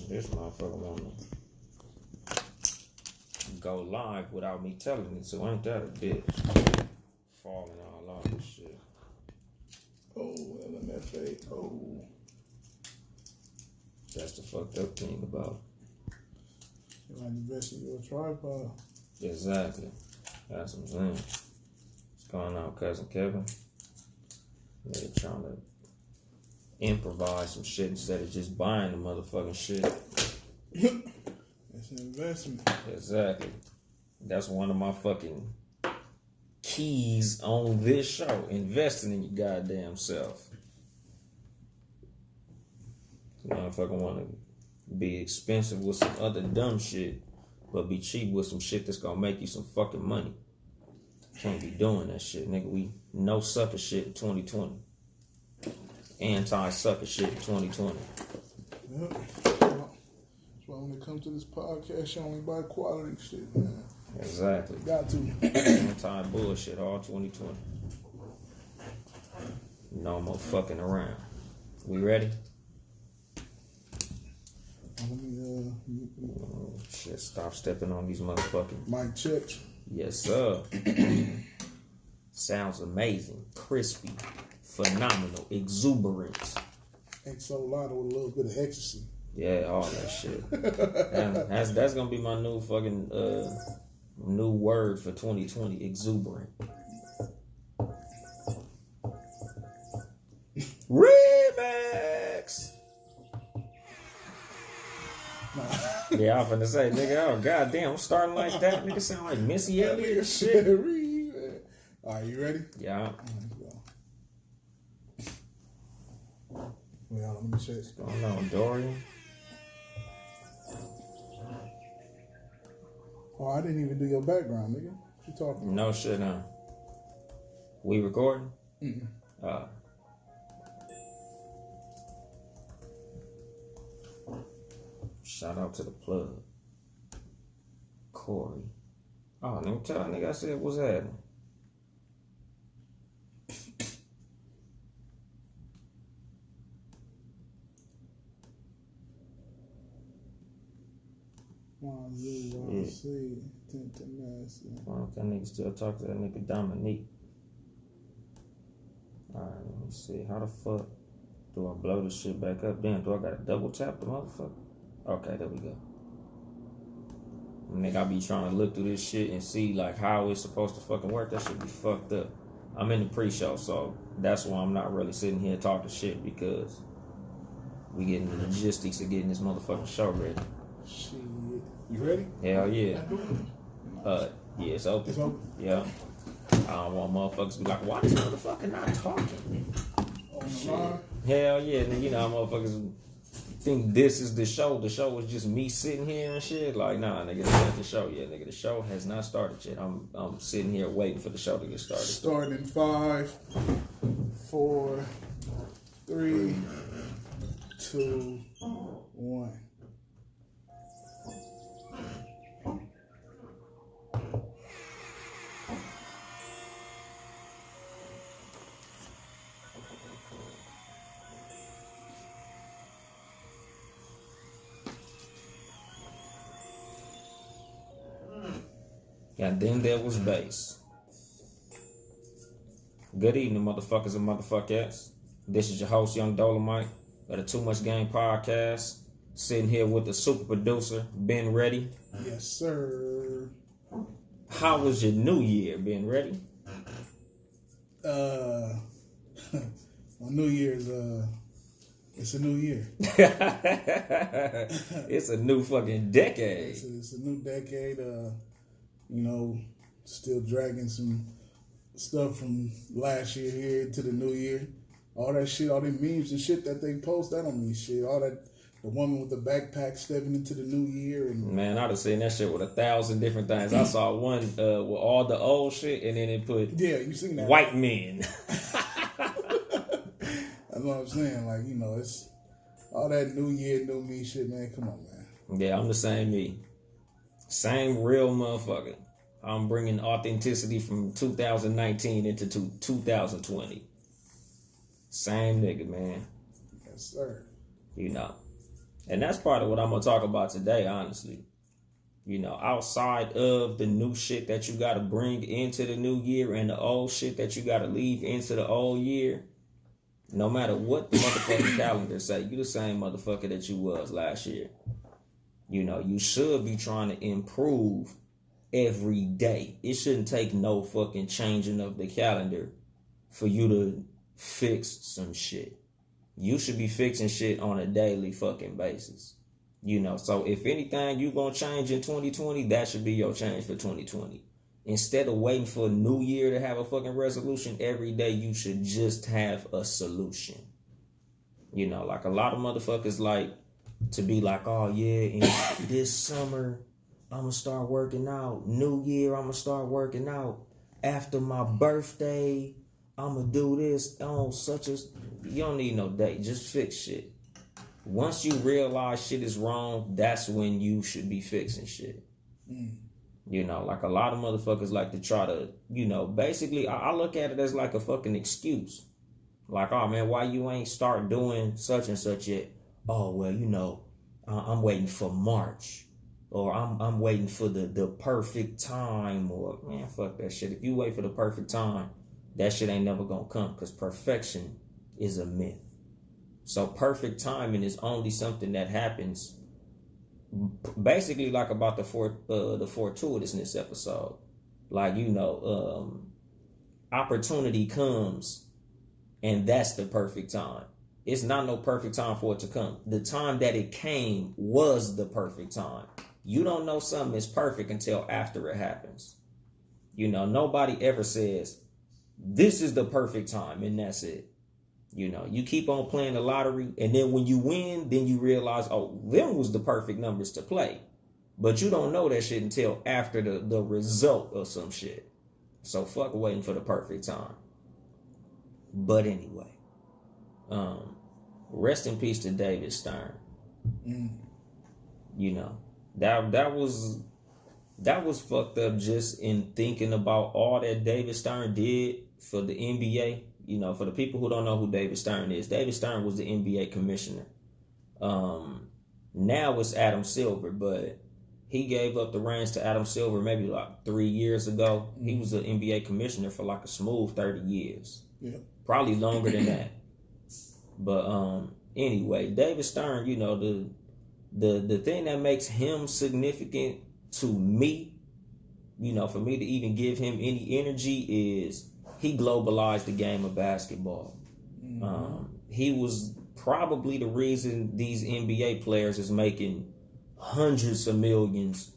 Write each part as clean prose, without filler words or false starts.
This motherfucker wanna go live without me telling it, so ain't that a bitch? Falling all off this shit. Oh, LMFA. Oh. That's the fucked up thing about You like invest in your tripod. Exactly. That's what I'm saying. What's going on, Cousin Kevin? They're trying to improvise some shit instead of just buying the motherfucking shit. It's an investment. Exactly. That's one of my fucking keys on this show. Investing in your goddamn self. Motherfucker want to be expensive with some other dumb shit, but be cheap with some shit that's gonna make you some fucking money. Can't be doing that shit, nigga. We no sucker shit in 2020. Anti-sucker shit in 2020. Yep. That's why when it comes to this podcast, you only buy quality shit, man. Exactly. Got to. Anti-bullshit all 2020. No more fucking around. We ready? Let me, Shit, stop stepping on these motherfucking... mic check. Yes, sir. Sounds amazing. Crispy. Phenomenal. Exuberant. Exolado with a little bit of ecstasy. Yeah, all that shit. And that's gonna be my new fucking new word for 2020. Exuberant. Remix. Yeah, I'm finna say, nigga, oh goddamn, I'm starting like that. Nigga sound like Missy Elliott and shit. Alright, you ready? Yeah. Wait, let me check. What's going on, Dorian? Oh, I didn't even do your background, nigga. What you talking about? No shit, huh? We recording? Shout out to the plug. Corey. Oh, let me tell that nigga I said what's happening. Well, that nigga still talk to that nigga Dominique. Alright, let me see. How the fuck do I blow this shit back up? Damn, do I gotta double tap the motherfucker? Okay, there we go. Nigga, I be trying to look through this shit and see like how it's supposed to fucking work. That shit be fucked up. I'm in the pre-show, so that's why I'm not really sitting here talking shit, because we getting the logistics of getting this motherfucking show ready. Shit. You ready? Hell yeah. Yeah, it's open. It's open? Yeah. I don't want motherfuckers to be like, why this motherfucker not talking? On the line? Hell yeah. And you know how motherfuckers think this is the show. The show is just me sitting here and shit. Like, nah, nigga, that's not the show yet. Nigga, the show has not started yet. I'm sitting here waiting for the show to get started. Starting in 5, 4, 3, 2, 1. And then there was bass. Good evening, motherfuckers and motherfuckers. This is your host, Yung Dolemite, of the Too Much Game podcast. Sitting here with the super producer, Ben Ready. Yes, sir. How was your new year, Ben Ready? My New Year's, it's a new year. It's a new fucking decade. It's a new decade. You know, still dragging some stuff from last year here to the new year. All that shit, all them memes and shit that they post, that don't mean shit. All that, the woman with the backpack stepping into the new year. And man, I'd have seen that shit with 1,000 different things. I saw one with all the old shit, and then it put you seen that white men. That's what I'm saying. Like, you know, it's all that new year, new me shit, man. Come on, man. Yeah, I'm the same me. Same real motherfucker. I'm bringing authenticity from 2019 into 2020. Same nigga, man. Yes, sir. You know. And that's part of what I'm going to talk about today, honestly. You know, outside of the new shit that you got to bring into the new year and the old shit that you got to leave into the old year, no matter what the motherfucking calendar say, you the same motherfucker that you was last year. You know, you should be trying to improve every day. It shouldn't take no fucking changing of the calendar for you to fix some shit. You should be fixing shit on a daily fucking basis. You know, so if anything you gonna change in 2020, that should be your change for 2020. Instead of waiting for a new year to have a fucking resolution, every day you should just have a solution. You know, like a lot of motherfuckers like to be like, oh yeah, in this summer, I'm gonna start working out. New year, I'm gonna start working out. After my birthday, I'm gonna do this on such as. You don't need no date. Just fix shit. Once you realize shit is wrong, that's when you should be fixing shit. You know, like a lot of motherfuckers like to try to, you know, basically, I look at it as like a fucking excuse. Like, oh man, why you ain't start doing such and such yet? Oh, well, you know, I'm waiting for March. Or I'm waiting for the perfect time. Or, man, fuck that shit. If you wait for the perfect time, that shit ain't never gonna come. Because perfection is a myth. So perfect timing is only something that happens basically like about the fortuitousness episode. Like, you know, opportunity comes and that's the perfect time. It's not no perfect time for it to come. The time that it came was the perfect time. You don't know something is perfect until after it happens. You know, nobody ever says, this is the perfect time and that's it. You know, you keep on playing the lottery, and then when you win, then you realize, oh, them was the perfect numbers to play. But you don't know that shit until after the result of some shit. So fuck waiting for the perfect time. But anyway, rest in peace to David Stern. You know, that was fucked up just in thinking about all that David Stern did for the NBA. You know, for the people who don't know who David Stern is, David Stern was the NBA commissioner. Now it's Adam Silver, but he gave up the reins to Adam Silver maybe like 3 years ago. He was an NBA commissioner for like a smooth 30 years. Yeah. Probably longer than that. But anyway, David Stern, you know, the thing that makes him significant to me, you know, for me to even give him any energy is he globalized the game of basketball. He was probably the reason these NBA players is making hundreds of millions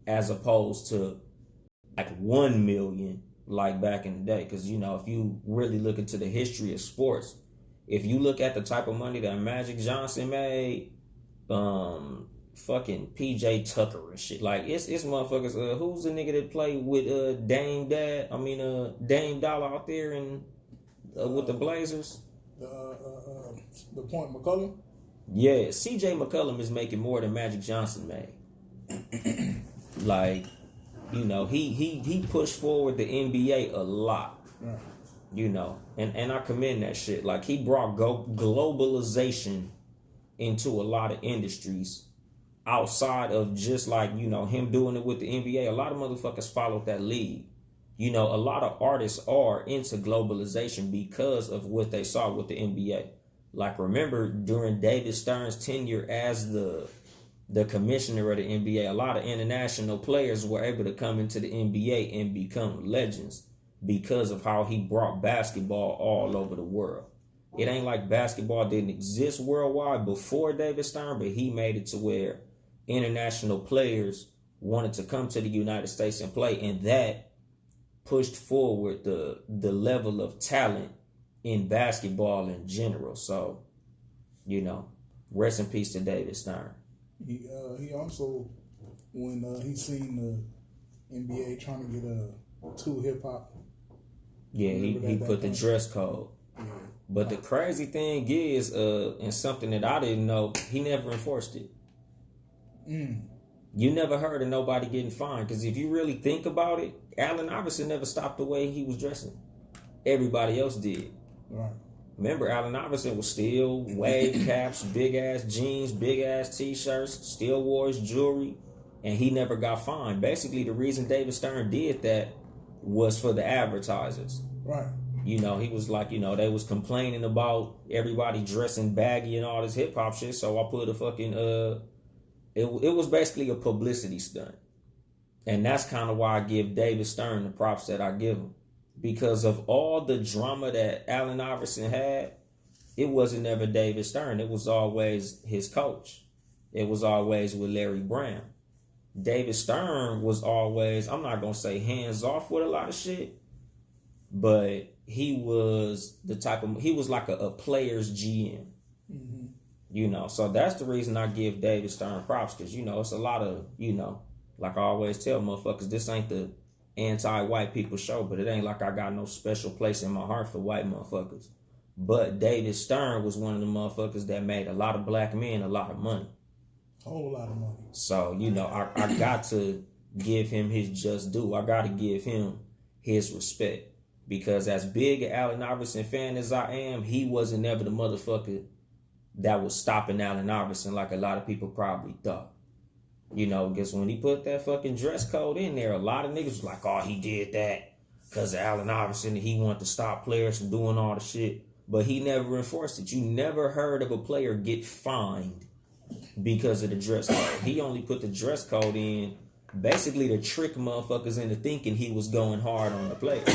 as opposed to like 1 million like back in the day. Because, you know, if you really look into the history of sports, if you look at the type of money that Magic Johnson made, fucking PJ Tucker and shit. Like, it's motherfuckers. Who's the nigga that played with Dame Dollar out there and with the Blazers? The point McCollum? Yeah, CJ McCollum is making more than Magic Johnson made. Like, you know, he pushed forward the NBA a lot. Right. You know, and I commend that shit. Like, he brought globalization into a lot of industries. Outside of just like, you know, him doing it with the NBA, a lot of motherfuckers followed that lead. You know, a lot of artists are into globalization because of what they saw with the NBA. Like, remember during David Stern's tenure as the commissioner of the NBA, a lot of international players were able to come into the NBA and become legends because of how he brought basketball all over the world. It ain't like basketball didn't exist worldwide before David Stern, but he made it to where international players wanted to come to the United States and play, and that pushed forward the level of talent in basketball in general. So, you know, rest in peace to David Stern. He also, when he seen the NBA trying to get to hip hop. Yeah, he put the dress code. Yeah. But the crazy thing is, and something that I didn't know, he never enforced it. You never heard of nobody getting fined. Because if you really think about it, Allen Iverson never stopped the way he was dressing. Everybody else did. Right. Remember, Allen Iverson was still wave caps, big ass jeans, big ass t-shirts, still wore his jewelry, and he never got fined. Basically, the reason David Stern did that was for the advertisers. Right. You know, he was like, you know, they was complaining about everybody dressing baggy and all this hip hop shit. So I put a fucking it was basically a publicity stunt, and that's kind of why I give David Stern the props that I give him. Because of all the drama that Allen Iverson had, it wasn't ever David Stern. It was always his coach. It was always with Larry Brown. David Stern was always, I'm not going to say hands off with a lot of shit, but he was he was like a player's GM. Mm-hmm. You know, so that's the reason I give David Stern props, because, you know, it's a lot of, you know, like I always tell motherfuckers, this ain't the anti-white people show, but it ain't like I got no special place in my heart for white motherfuckers. But David Stern was one of the motherfuckers that made a lot of black men a lot of money. Whole lot of money. So, you know, I got to give him his just due. I got to give him his respect. Because as big an Allen Iverson fan as I am, he wasn't never the motherfucker that was stopping Allen Iverson like a lot of people probably thought. You know, because when he put that fucking dress code in there, a lot of niggas was like, oh, he did that because of Allen Iverson, and he wanted to stop players from doing all the shit. But he never enforced it. You never heard of a player get fined because of the dress code. He only put the dress code in basically to trick motherfuckers into thinking he was going hard on the players.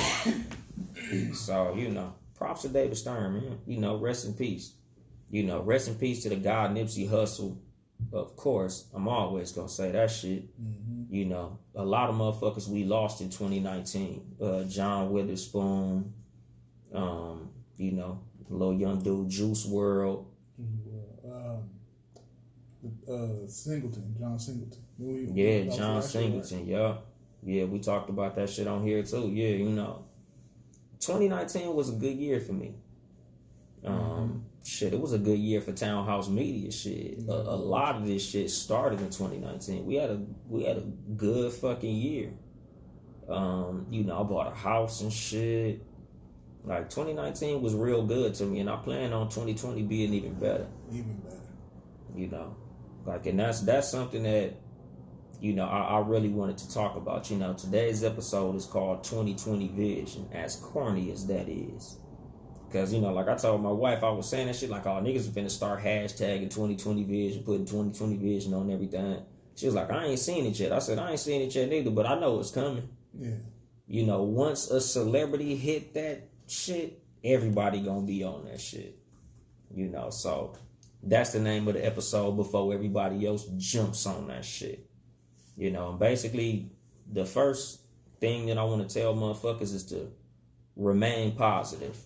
So, you know, props to David Stern, man. You know, rest in peace. You know, rest in peace to the guy Nipsey Hussle. Of course, I'm always gonna say that shit. Mm-hmm. You know, a lot of motherfuckers we lost in 2019. John Witherspoon, you know, little young dude, Juice WRLD. Singleton, John Singleton. Yeah, John Singleton, yeah. Yeah, we talked about that shit on here too. Yeah, you know. 2019 was a good year for me. Shit, it was a good year for Townhouse Media. Shit, a lot of this shit started in 2019. We had a good fucking year. You know, I bought a house and shit. Like 2019 was real good to me, and I plan on 2020 being even better. Even better. You know, like, and that's something that, you know, I really wanted to talk about. You know, today's episode is called 2020 Vision, as corny as that is. Because, you know, like I told my wife, I was saying that shit like, oh, niggas are finna start hashtagging 2020 Vision, putting 2020 Vision on everything. She was like, I ain't seen it yet. I said, I ain't seen it yet neither, but I know it's coming. Yeah. You know, once a celebrity hit that shit, everybody gonna be on that shit. You know, so that's the name of the episode before everybody else jumps on that shit. You know, and basically, the first thing that I want to tell motherfuckers is to remain positive.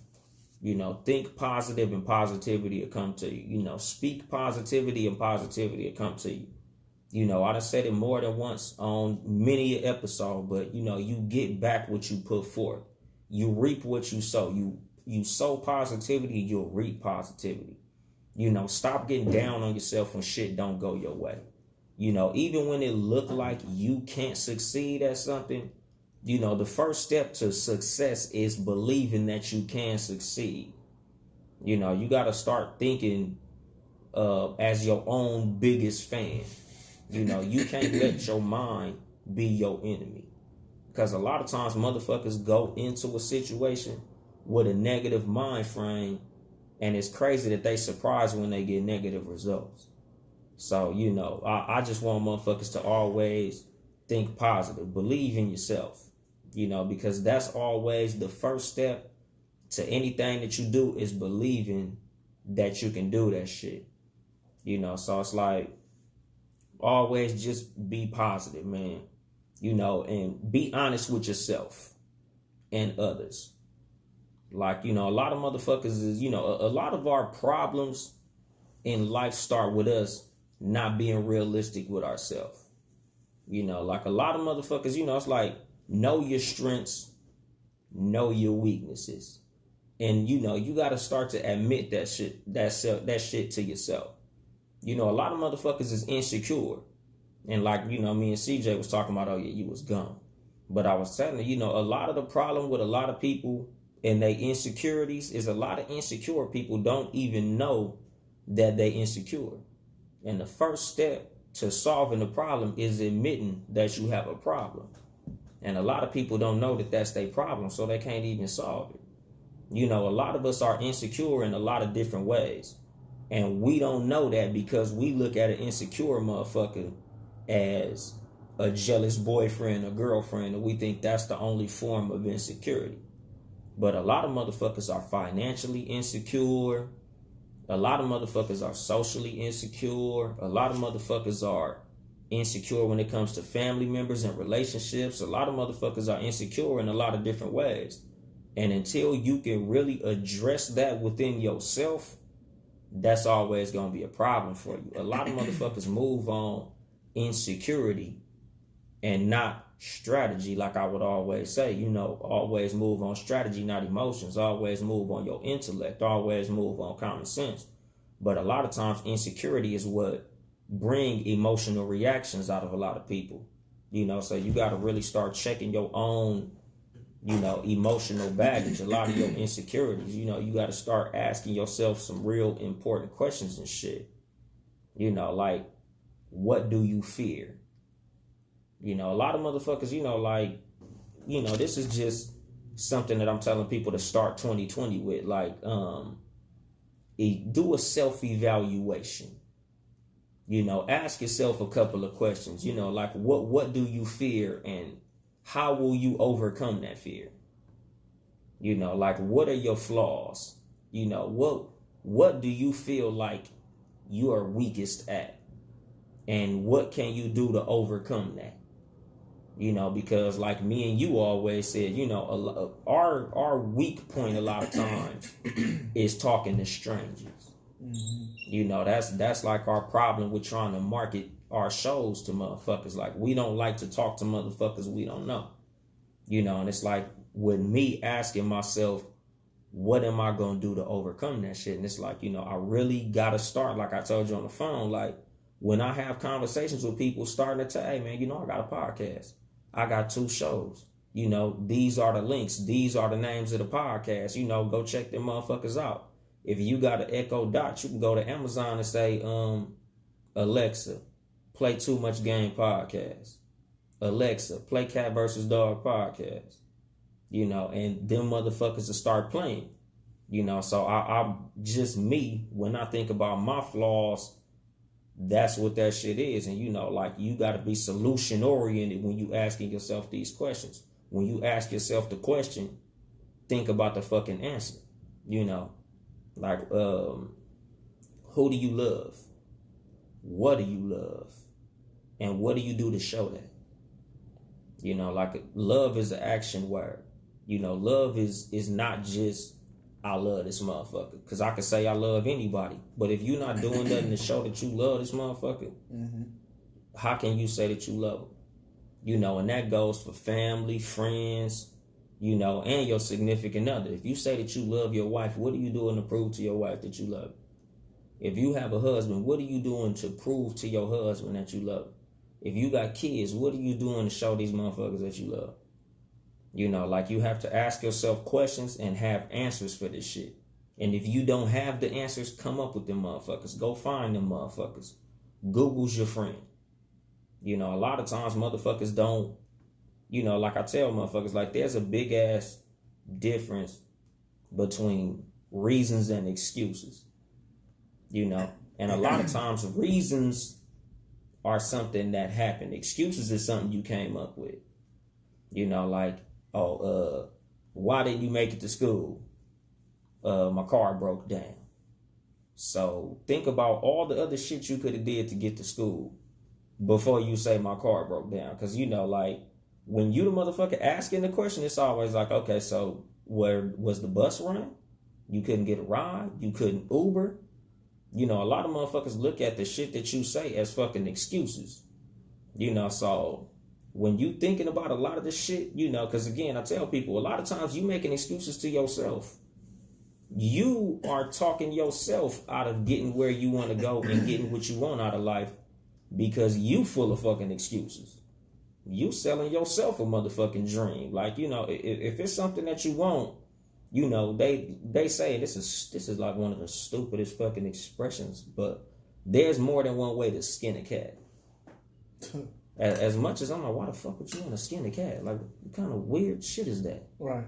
You know, think positive and positivity will come to you. You know, speak positivity and positivity will come to you. You know, I done said it more than once on many an episode, but, you know, you get back what you put forth. You reap what you sow. You sow positivity, you'll reap positivity. You know, stop getting down on yourself when shit don't go your way. You know, even when it look like you can't succeed at something, you know, the first step to success is believing that you can succeed. You know, you got to start thinking as your own biggest fan. You know, you can't let your mind be your enemy. Because a lot of times motherfuckers go into a situation with a negative mind frame, and it's crazy that they surprised when they get negative results. So, you know, I just want motherfuckers to always think positive. Believe in yourself. You know, because that's always the first step to anything that you do, is believing that you can do that shit. You know, so it's like, always just be positive, man. You know, and be honest with yourself and others. Like, you know, a lot of motherfuckers is, you know, a lot of our problems in life start with us not being realistic with ourselves. You know, like a lot of motherfuckers, you know, it's like, know your strengths, know your weaknesses. And, you know, you got to start to admit that shit to yourself. You know, a lot of motherfuckers is insecure. And like, you know, me and CJ was talking about, oh yeah, you was gone. But I was telling you, you know, a lot of the problem with a lot of people and they insecurities is a lot of insecure people don't even know that they insecure. And the first step to solving the problem is admitting that you have a problem. And a lot of people don't know that that's their problem, so they can't even solve it. You know, a lot of us are insecure in a lot of different ways. And we don't know that because we look at an insecure motherfucker as a jealous boyfriend or girlfriend, and we think that's the only form of insecurity. But a lot of motherfuckers are financially insecure. A lot of motherfuckers are socially insecure. A lot of motherfuckers are insecure when it comes to family members and relationships. A lot of motherfuckers are insecure in a lot of different ways. And until you can really address that within yourself, that's always going to be a problem for you. A lot of motherfuckers move on insecurity and not strategy, like I would always say. You know, always move on strategy, not emotions. Always move on your intellect. Always move on common sense. But a lot of times insecurity is what bring emotional reactions out of a lot of people. You know, so you got to really start checking your own, you know, emotional baggage, a lot of your insecurities. You know, you got to start asking yourself some real important questions and shit. You know, like, what do you fear? You know, a lot of motherfuckers, you know, like, you know, this is just something that I'm telling people to start 2020 with. Like, do a self-evaluation. You know, ask yourself a couple of questions. You know, like, what do you fear and how will you overcome that fear? You know, like, what are your flaws? You know, what do you feel like you are weakest at? And what can you do to overcome that? You know, because like me and you always said, you know, our weak point a lot of times is talking to strangers. Mm-hmm. You know, that's like our problem with trying to market our shows to motherfuckers. Like, we don't like to talk to motherfuckers we don't know. You know, and it's like with me asking myself, what am I going to do to overcome that shit? And it's like, you know, I really got to start, like I told you on the phone, like when I have conversations with people starting to tell, hey man, you know, I got a podcast. I got 2 shows. You know, these are the links. These are the names of the podcast. You know, go check them motherfuckers out. If you got an Echo Dot, you can go to Amazon and say, Alexa, play Too Much Game podcast. Alexa, play Cat vs. Dog podcast. You know, and them motherfuckers will start playing. You know, so I'm just me. When I think about my flaws, that's what that shit is. And, you know, like, you got to be solution oriented when you asking yourself these questions. When you ask yourself the question, think about the fucking answer. You know, like, who do you love? What do you love? And what do you do to show that? You know, like, love is an action word. You know, love is not just, I love this motherfucker. Because I could say I love anybody. But if you're not doing nothing to show that you love this motherfucker, how can you say that you love him? You know, and that goes for family, friends, you know, and your significant other. If you say that you love your wife, what are you doing to prove to your wife that you love her? If you have a husband, what are you doing to prove to your husband that you love him? If you got kids, what are you doing to show these motherfuckers that you love? You know, like, you have to ask yourself questions and have answers for this shit. And if you don't have the answers, come up with them motherfuckers. Go find them motherfuckers. Google's your friend. You know, a lot of times motherfuckers don't, you know, like I tell motherfuckers, like, there's a big ass difference between reasons and excuses. You know, and a lot of times reasons are something that happened. Excuses is something you came up with. You know, like, why didn't you make it to school? My car broke down. So think about all the other shit you could have did to get to school before you say my car broke down. Because, you know, like, when you the motherfucker asking the question, it's always like, okay, so where was the bus running? You couldn't get a ride? You couldn't Uber? You know, a lot of motherfuckers look at the shit that you say as fucking excuses. You know, so when you thinking about a lot of this shit, you know, because again, I tell people, a lot of times you making excuses to yourself. You are talking yourself out of getting where you want to go and getting what you want out of life because you full of fucking excuses. You selling yourself a motherfucking dream. Like, you know, if it's something that you want, you know, they say this is like one of the stupidest fucking expressions, but there's more than one way to skin a cat. As much as I'm like, why the fuck would you want to skin a cat? Like, what kind of weird shit is that? Right.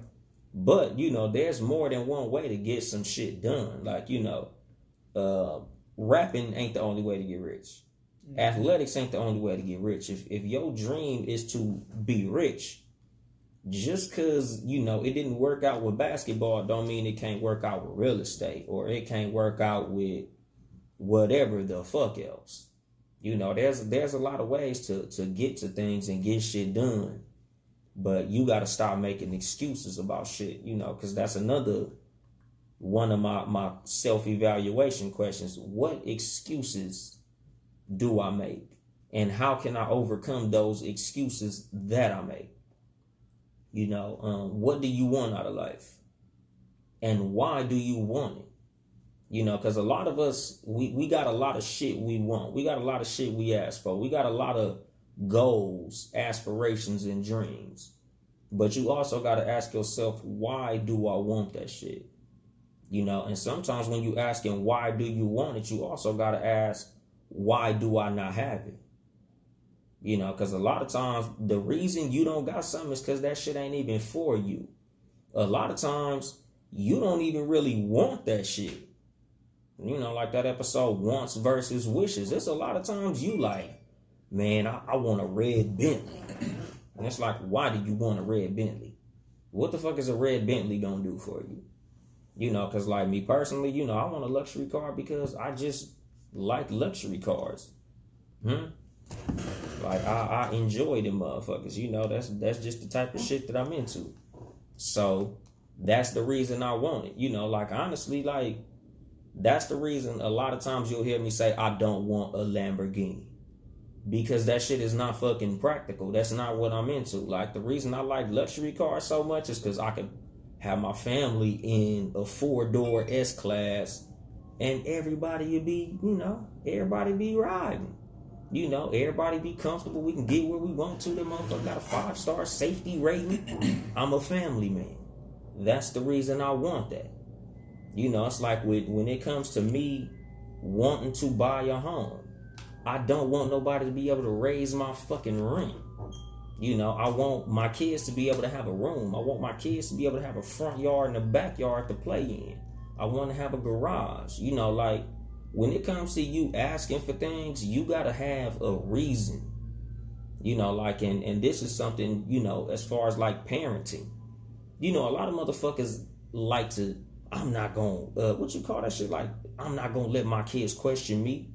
But, you know, there's more than one way to get some shit done. Like, you know, rapping ain't the only way to get rich. Mm-hmm. Athletics ain't the only way to get rich. If your dream is to be rich, just because, you know, it didn't work out with basketball don't mean it can't work out with real estate or it can't work out with whatever the fuck else. You know, there's a lot of ways to get to things and get shit done. But you got to stop making excuses about shit, you know, because that's another one of my self-evaluation questions. What excuses do I make? And how can I overcome those excuses that I make? You know, what do you want out of life? And why do you want it? You know, because a lot of us, we got a lot of shit we want. We got a lot of shit we ask for. We got a lot of goals, aspirations, and dreams. But you also got to ask yourself, why do I want that shit? You know, and sometimes when you asking, why do you want it? You also got to ask, why do I not have it? You know, because a lot of times the reason you don't got something is because that shit ain't even for you. A lot of times you don't even really want that shit. You know, like that episode, Wants versus Wishes. There's a lot of times you like, man, I want a red Bentley. And it's like, why do you want a red Bentley? What the fuck is a red Bentley gonna do for you? You know, because like me personally, you know, I want a luxury car because I just like luxury cars. Like, I enjoy them motherfuckers. You know, that's just the type of shit that I'm into. So, that's the reason I want it. You know, like, honestly, like, that's the reason a lot of times you'll hear me say I don't want a Lamborghini. Because that shit is not fucking practical. That's not what I'm into. Like, the reason I like luxury cars so much is because I could have my family in a 4-door S-Class and everybody would be, you know, everybody be riding. You know, everybody be comfortable. We can get where we want to. The motherfucker got a 5-star safety rating. I'm a family man. That's the reason I want that. You know, it's like when it comes to me wanting to buy a home, I don't want nobody to be able to raise my fucking rent. You know, I want my kids to be able to have a room. I want my kids to be able to have a front yard and a backyard to play in. I want to have a garage. You know, like, when it comes to you asking for things, you got to have a reason. You know, like, and this is something, you know, as far as like parenting. You know, a lot of motherfuckers like to, I'm not going, what you call that shit? Like, I'm not going to let my kids question me.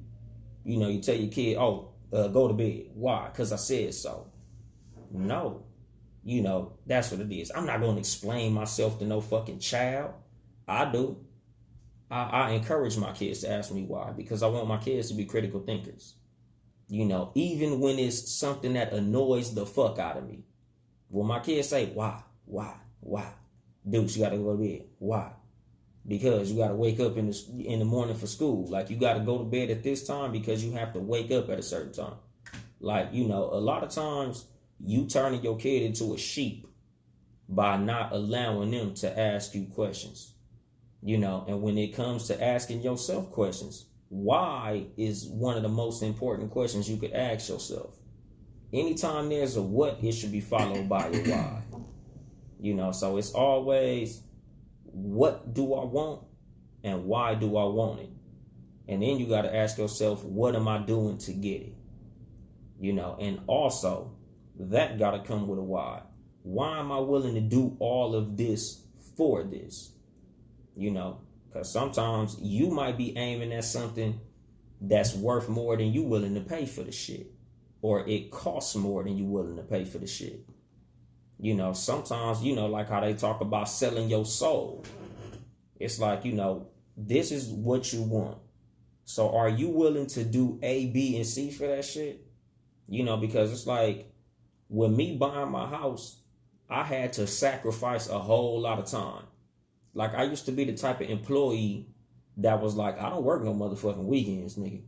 You know, you tell your kid, go to bed. Why? Because I said so. No. You know, that's what it is. I'm not going to explain myself to no fucking child. I do. I encourage my kids to ask me why, because I want my kids to be critical thinkers. You know, even when it's something that annoys the fuck out of me. When my kids say, why? Dude, you got to go to bed. Why? Because you got to wake up in the morning for school. Like, you got to go to bed at this time because you have to wake up at a certain time. Like, you know, a lot of times you turning your kid into a sheep by not allowing them to ask you questions. You know, and when it comes to asking yourself questions, why is one of the most important questions you could ask yourself. Anytime there's a what, it should be followed by a why. You know, so it's always, what do I want and why do I want it? And then you got to ask yourself, what am I doing to get it? You know, and also that got to come with a why. Why am I willing to do all of this for this? You know, because sometimes you might be aiming at something that's worth more than you willing to pay for the shit. Or it costs more than you willing to pay for the shit. You know, sometimes, you know, like how they talk about selling your soul. It's like, you know, this is what you want. So are you willing to do A, B, and C for that shit? You know, because it's like, with me buying my house, I had to sacrifice a whole lot of time. Like, I used to be the type of employee that was like, I don't work no motherfucking weekends, nigga.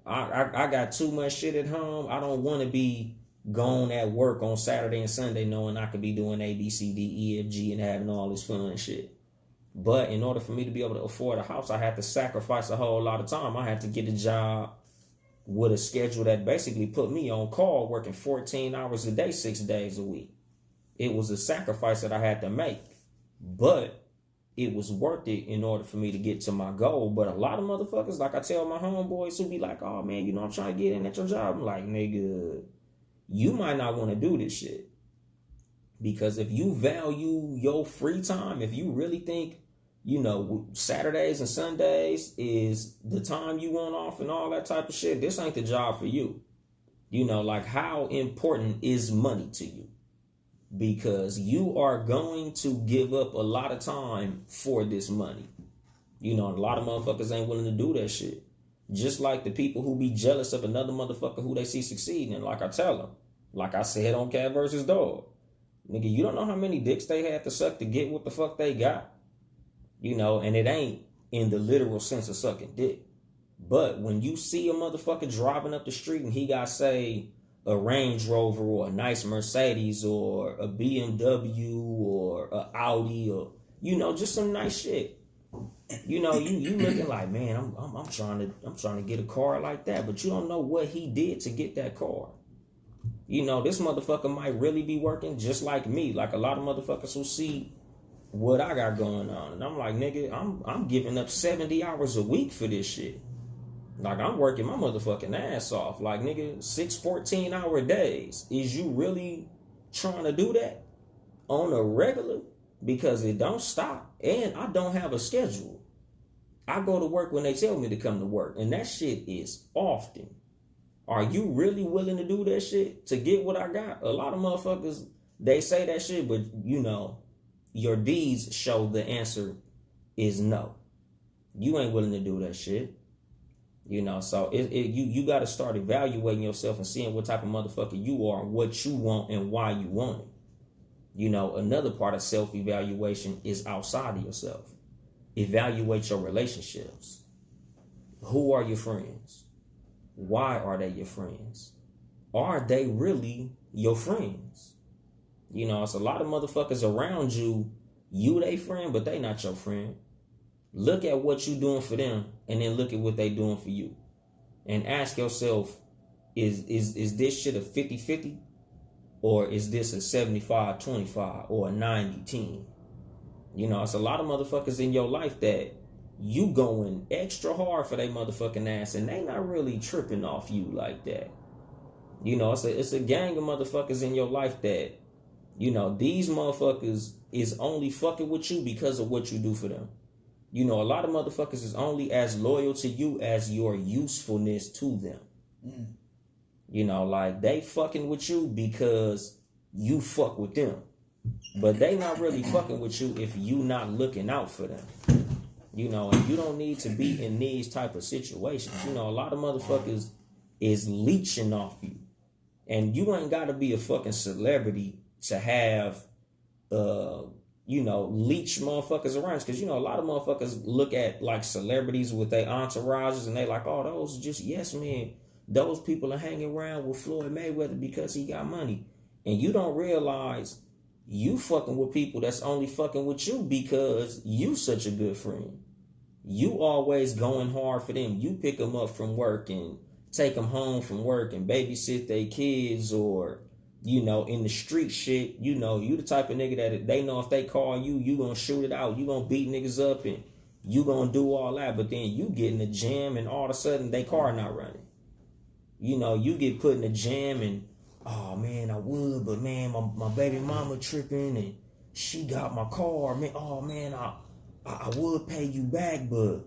I got too much shit at home. I don't want to be gone at work on Saturday and Sunday knowing I could be doing A, B, C, D, E, F, G and having all this fun and shit. But in order for me to be able to afford a house, I had to sacrifice a whole lot of time. I had to get a job with a schedule that basically put me on call working 14 hours a day, 6 days a week. It was a sacrifice that I had to make, but it was worth it in order for me to get to my goal. But a lot of motherfuckers, like I tell my homeboys who be like, oh man, I'm trying to get in at your job. I'm like, nigga, you might not want to do this shit. Because if you value your free time, if you really think, Saturdays and Sundays is the time you want off and all that type of shit, this ain't the job for you. Like, how important is money to you? Because you are going to give up a lot of time for this money. A lot of motherfuckers ain't willing to do that shit. Just like the people who be jealous of another motherfucker who they see succeeding. And like I tell them, like I said on Cat versus Dog, nigga, you don't know how many dicks they had to suck to get what the fuck they got. And it ain't in the literal sense of sucking dick. But when you see a motherfucker driving up the street and he got, say, a Range Rover or a nice Mercedes or a BMW or a Audi or, just some nice shit. You looking like, man, I'm trying to get a car like that, but you don't know what he did to get that car. This motherfucker might really be working just like me, like a lot of motherfuckers who see what I got going on. And I'm like, nigga, I'm giving up 70 hours a week for this shit. Like, I'm working my motherfucking ass off. Like, nigga, 6 14-hour days. Is you really trying to do that on a regular? Because it don't stop. And I don't have a schedule. I go to work when they tell me to come to work. And that shit is often. Are you really willing to do that shit to get what I got? A lot of motherfuckers, they say that shit, but, your deeds show the answer is no. You ain't willing to do that shit. So you got to start evaluating yourself and seeing what type of motherfucker you are, what you want, and why you want it. Another part of self-evaluation is outside of yourself. Evaluate your relationships. Who are your friends? Why are they your friends? Are they really your friends? It's a lot of motherfuckers around you they friend, but they not your friend. Look at what you doing for them, and then look at what they doing for you. And ask yourself, is this shit a 50-50? Or is this a 75-25 or a 90-10? It's a lot of motherfuckers in your life that you going extra hard for they motherfucking ass, and they not really tripping off you like that. It's a gang of motherfuckers in your life that, these motherfuckers is only fucking with you because of what you do for them. A lot of motherfuckers is only as loyal to you as your usefulness to them. Like, they fucking with you because you fuck with them. But they not really fucking with you if you not looking out for them. And you don't need to be in these type of situations. A lot of motherfuckers is leeching off you. And you ain't got to be a fucking celebrity to have, leech motherfuckers around. Because, a lot of motherfuckers look at, like, celebrities with their entourages and they like, oh, those are just yes men. Those people are hanging around with Floyd Mayweather because he got money. And you don't realize you fucking with people that's only fucking with you because you such a good friend. You always going hard for them. You pick them up from work and take them home from work and babysit their kids, or, in the street shit, you the type of nigga that they know if they call you, you gonna shoot it out. You gonna beat niggas up and you gonna do all that. But then you get in the jam and all of a sudden they car not running. You get put in the jam and, oh man, I would, but man, my baby mama tripping and she got my car. Man, oh man, I would pay you back, but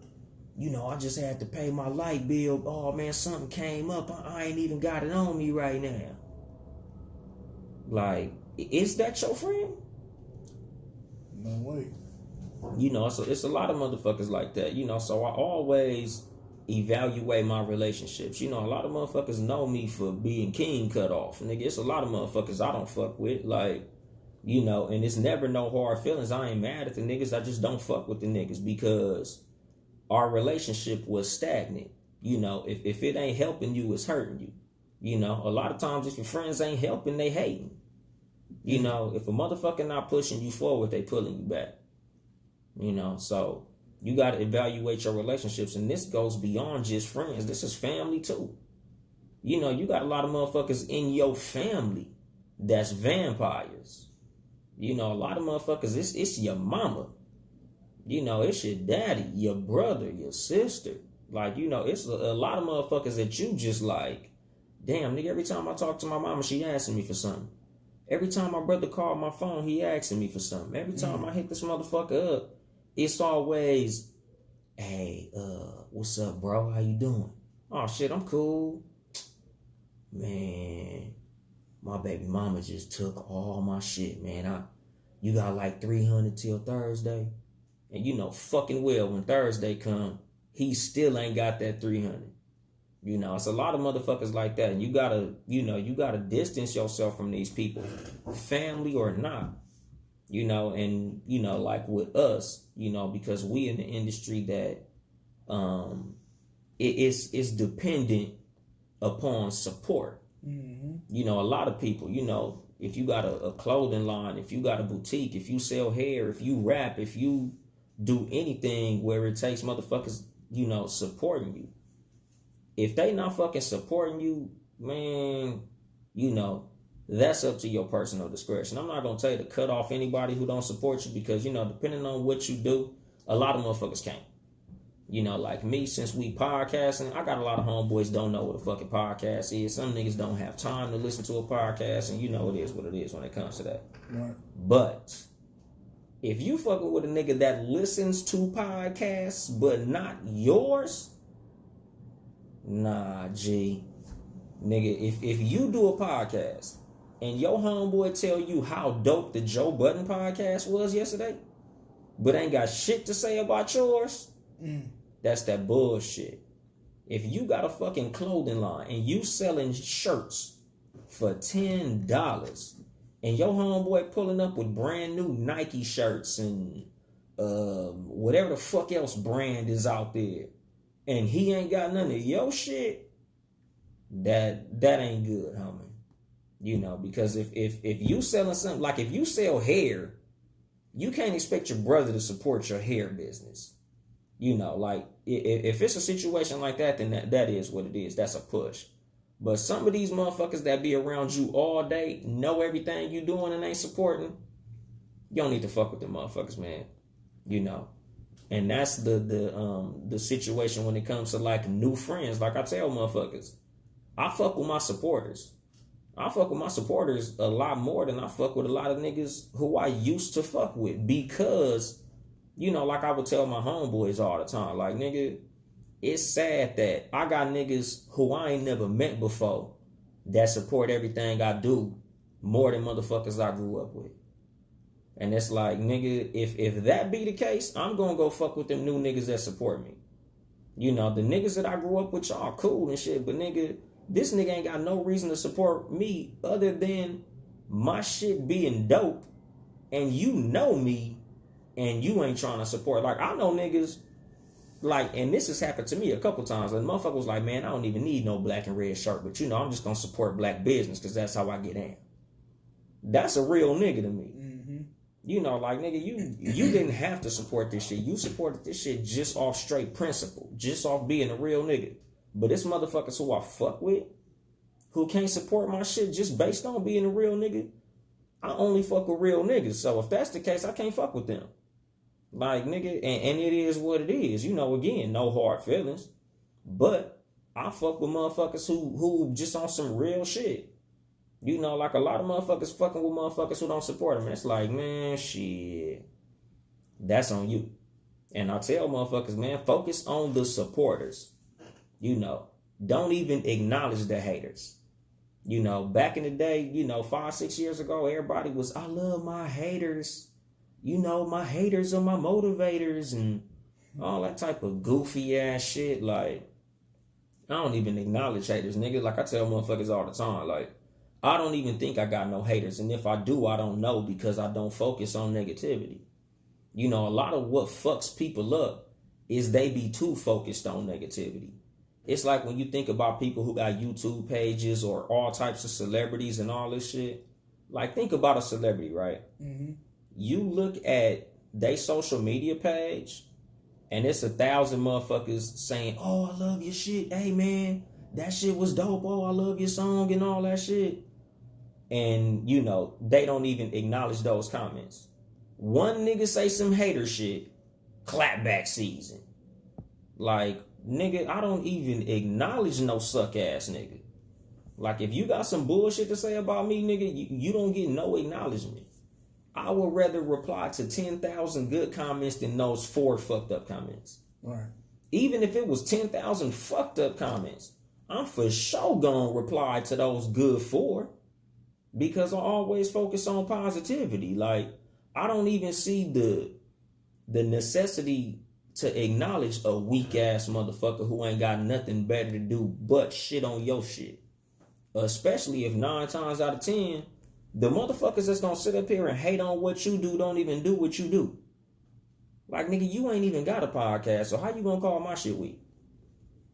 I just had to pay my light bill. Oh man, something came up. I ain't even got it on me right now. Like, is that your friend? No way. So it's a lot of motherfuckers like that. So I always evaluate my relationships. A lot of motherfuckers know me for being king cut off. Nigga, it's a lot of motherfuckers I don't fuck with. Like, and it's never no hard feelings. I ain't mad at the niggas. I just don't fuck with the niggas because our relationship was stagnant. If it ain't helping you, it's hurting you. A lot of times if your friends ain't helping, they hating. If a motherfucker not pushing you forward, they pulling you back. You know, so you got to evaluate your relationships, and this goes beyond just friends. This is family too. You know, you got a lot of motherfuckers in your family that's vampires. You know, a lot of motherfuckers, it's your mama. You know, it's your daddy, your brother, your sister. Like, you know, it's a lot of motherfuckers that you just like, damn, nigga, every time I talk to my mama, she asking me for something. Every time my brother called my phone, he asking me for something. Every time I hit this motherfucker up, it's always, hey, what's up, bro? How you doing? Oh, shit, I'm cool. Man, my baby mama just took all my shit, man. You got like 300 till Thursday. And you know fucking well when Thursday come, he still ain't got that 300. You know, it's a lot of motherfuckers like that. And you gotta distance yourself from these people, family or not. You know, and, you know, like with us, you know, because we in the industry that it's dependent upon support. You know, a lot of people, you know, if you got a clothing line, if you got a boutique, if you sell hair, if you rap, if you do anything where it takes motherfuckers, you know, supporting you. If they not fucking supporting you, man, you know, that's up to your personal discretion. I'm not going to tell you to cut off anybody who don't support you because, you know, depending on what you do, a lot of motherfuckers can't. You know, like me, since we podcasting, I got a lot of homeboys don't know what a fucking podcast is. Some niggas don't have time to listen to a podcast, and you know it is what it is when it comes to that. Right. But if you fucking with a nigga that listens to podcasts but not yours, nah, G. Nigga, if you do a podcast and your homeboy tell you how dope the Joe Budden podcast was yesterday, but ain't got shit to say about yours, that's that bullshit. If you got a fucking clothing line and you selling shirts for $10 and your homeboy pulling up with brand new Nike shirts and whatever the fuck else brand is out there, and he ain't got none of your shit, that ain't good, homie. You know, because if you selling something, like if you sell hair, you can't expect your brother to support your hair business. You know, like if it's a situation like that, then that is what it is. That's a push. But some of these motherfuckers that be around you all day, know everything you doing and ain't supporting, you don't need to fuck with them motherfuckers, man. You know. And that's the situation when it comes to like new friends. Like I tell motherfuckers, I fuck with my supporters. I fuck with my supporters a lot more than I fuck with a lot of niggas who I used to fuck with. Because, you know, like I would tell my homeboys all the time, like, nigga, it's sad that I got niggas who I ain't never met before that support everything I do more than motherfuckers I grew up with. And it's like, nigga, if that be the case, I'm going to go fuck with them new niggas that support me. You know, the niggas that I grew up with, y'all cool and shit, but nigga, this nigga ain't got no reason to support me other than my shit being dope and you know me and you ain't trying to support. Like, I know niggas, like, and this has happened to me a couple times. And motherfucker was like, man, I don't even need no black and red shirt, but you know, I'm just going to support black business because that's how I get in. That's a real nigga to me. You know, like, nigga, you didn't have to support this shit. You supported this shit just off straight principle, just off being a real nigga. But it's motherfuckers who I fuck with, who can't support my shit just based on being a real nigga. I only fuck with real niggas. So if that's the case, I can't fuck with them. Like, nigga, and it is what it is. You know, again, no hard feelings. But I fuck with motherfuckers who just on some real shit. You know, like a lot of motherfuckers fucking with motherfuckers who don't support them. And it's like, man, shit, that's on you. And I tell motherfuckers, man, focus on the supporters. You know, don't even acknowledge the haters. You know, back in the day, you know, 5-6 years ago, everybody was, I love my haters. You know, my haters are my motivators and all that type of goofy ass shit. Like, I don't even acknowledge haters, nigga. Like I tell motherfuckers all the time, like, I don't even think I got no haters. And if I do, I don't know because I don't focus on negativity. You know, a lot of what fucks people up is they be too focused on negativity. It's like when you think about people who got YouTube pages or all types of celebrities and all this shit. Like, think about a celebrity, right? You look at they social media page and it's 1,000 motherfuckers saying, "Oh, I love your shit. Hey man, that shit was dope. Oh, I love your song and all that shit." And you know, they don't even acknowledge those comments. One nigga say some hater shit, clapback season. Like, nigga, I don't even acknowledge no suck ass nigga. Like, if you got some bullshit to say about me, nigga, you don't get no acknowledgement. I would rather reply to 10,000 good comments than those 4 fucked up comments. Right. Even if it was 10,000 fucked up comments, I'm for sure gonna reply to those good 4 because I always focus on positivity. Like, I don't even see the necessity to acknowledge a weak ass motherfucker who ain't got nothing better to do but shit on your shit. Especially if 9 times out of 10, the motherfuckers that's gonna sit up here and hate on what you do don't even do what you do. Like, nigga, you ain't even got a podcast, so how you gonna call my shit weak?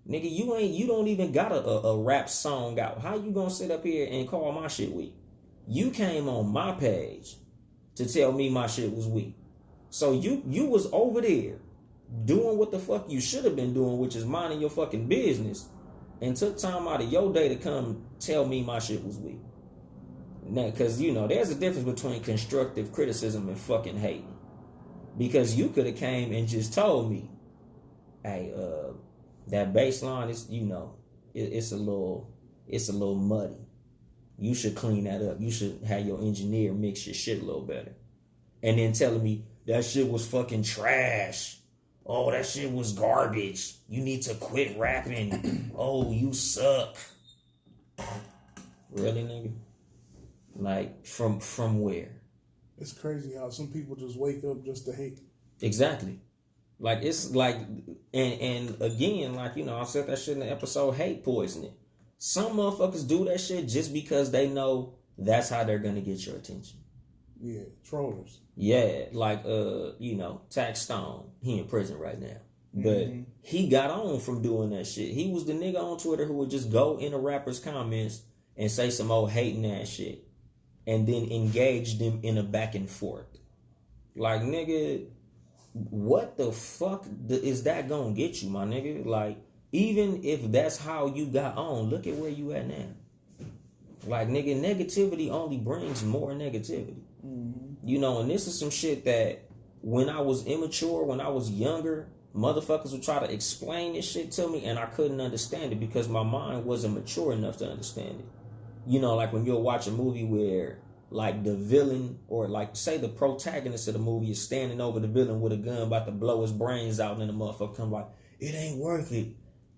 Nigga, you don't even got a rap song out. How you gonna sit up here and call my shit weak? You came on my page to tell me my shit was weak. So you was over there doing what the fuck you should have been doing, which is minding your fucking business, and took time out of your day to come tell me my shit was weak. Now, because, you know, there's a difference between constructive criticism and fucking hating. Because you could have came and just told me, hey, that bass line is, you know, it's a little muddy. You should clean that up. You should have your engineer mix your shit a little better. And then telling me that shit was fucking trash. Oh, that shit was garbage. You need to quit rapping. Oh, you suck. Really, nigga? Like, from where? It's crazy how some people just wake up just to hate. Exactly. Like, it's like, and again, like, you know, I said that shit in the episode, hate poisoning. Some motherfuckers do that shit just because they know that's how they're gonna get your attention. Yeah, trollers. Yeah, like, you know, Tax Stone, he in prison right now. But he got on from doing that shit. He was the nigga on Twitter who would just go in a rapper's comments and say some old hating ass shit. And then engage them in a back and forth. Like, nigga, what the fuck is that gonna get you, my nigga? Like, even if that's how you got on, look at where you at now. Like, nigga, negativity only brings more negativity. You know, and this is some shit that when I was immature, when I was younger, motherfuckers would try to explain this shit to me and I couldn't understand it because my mind wasn't mature enough to understand it. You know, like when you'll watch a movie where, like, the villain or, like, say the protagonist of the movie is standing over the villain with a gun about to blow his brains out, and then the motherfucker come like, it ain't worth it.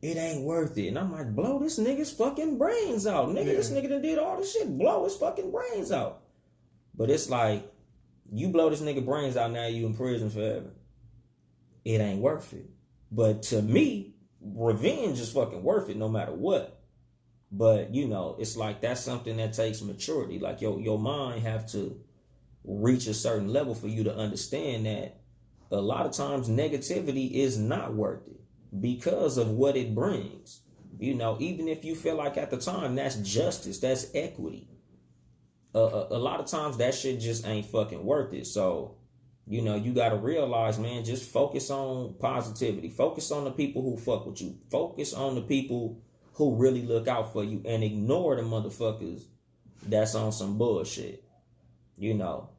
It ain't worth it. And I'm like, blow this nigga's fucking brains out. Nigga, this nigga done did all this shit. Blow his fucking brains out. But it's like, you blow this nigga brains out, now you in prison forever. It ain't worth it. But to me, revenge is fucking worth it no matter what. But, you know, it's like that's something that takes maturity. Like, your mind have to reach a certain level for you to understand that a lot of times negativity is not worth it because of what it brings. You know, even if you feel like at the time that's justice, that's equity. A lot of times that shit just ain't fucking worth it. So, you know, you got to realize, man, just focus on positivity. Focus on the people who fuck with you. Focus on the people who really look out for you and ignore the motherfuckers that's on some bullshit, you know.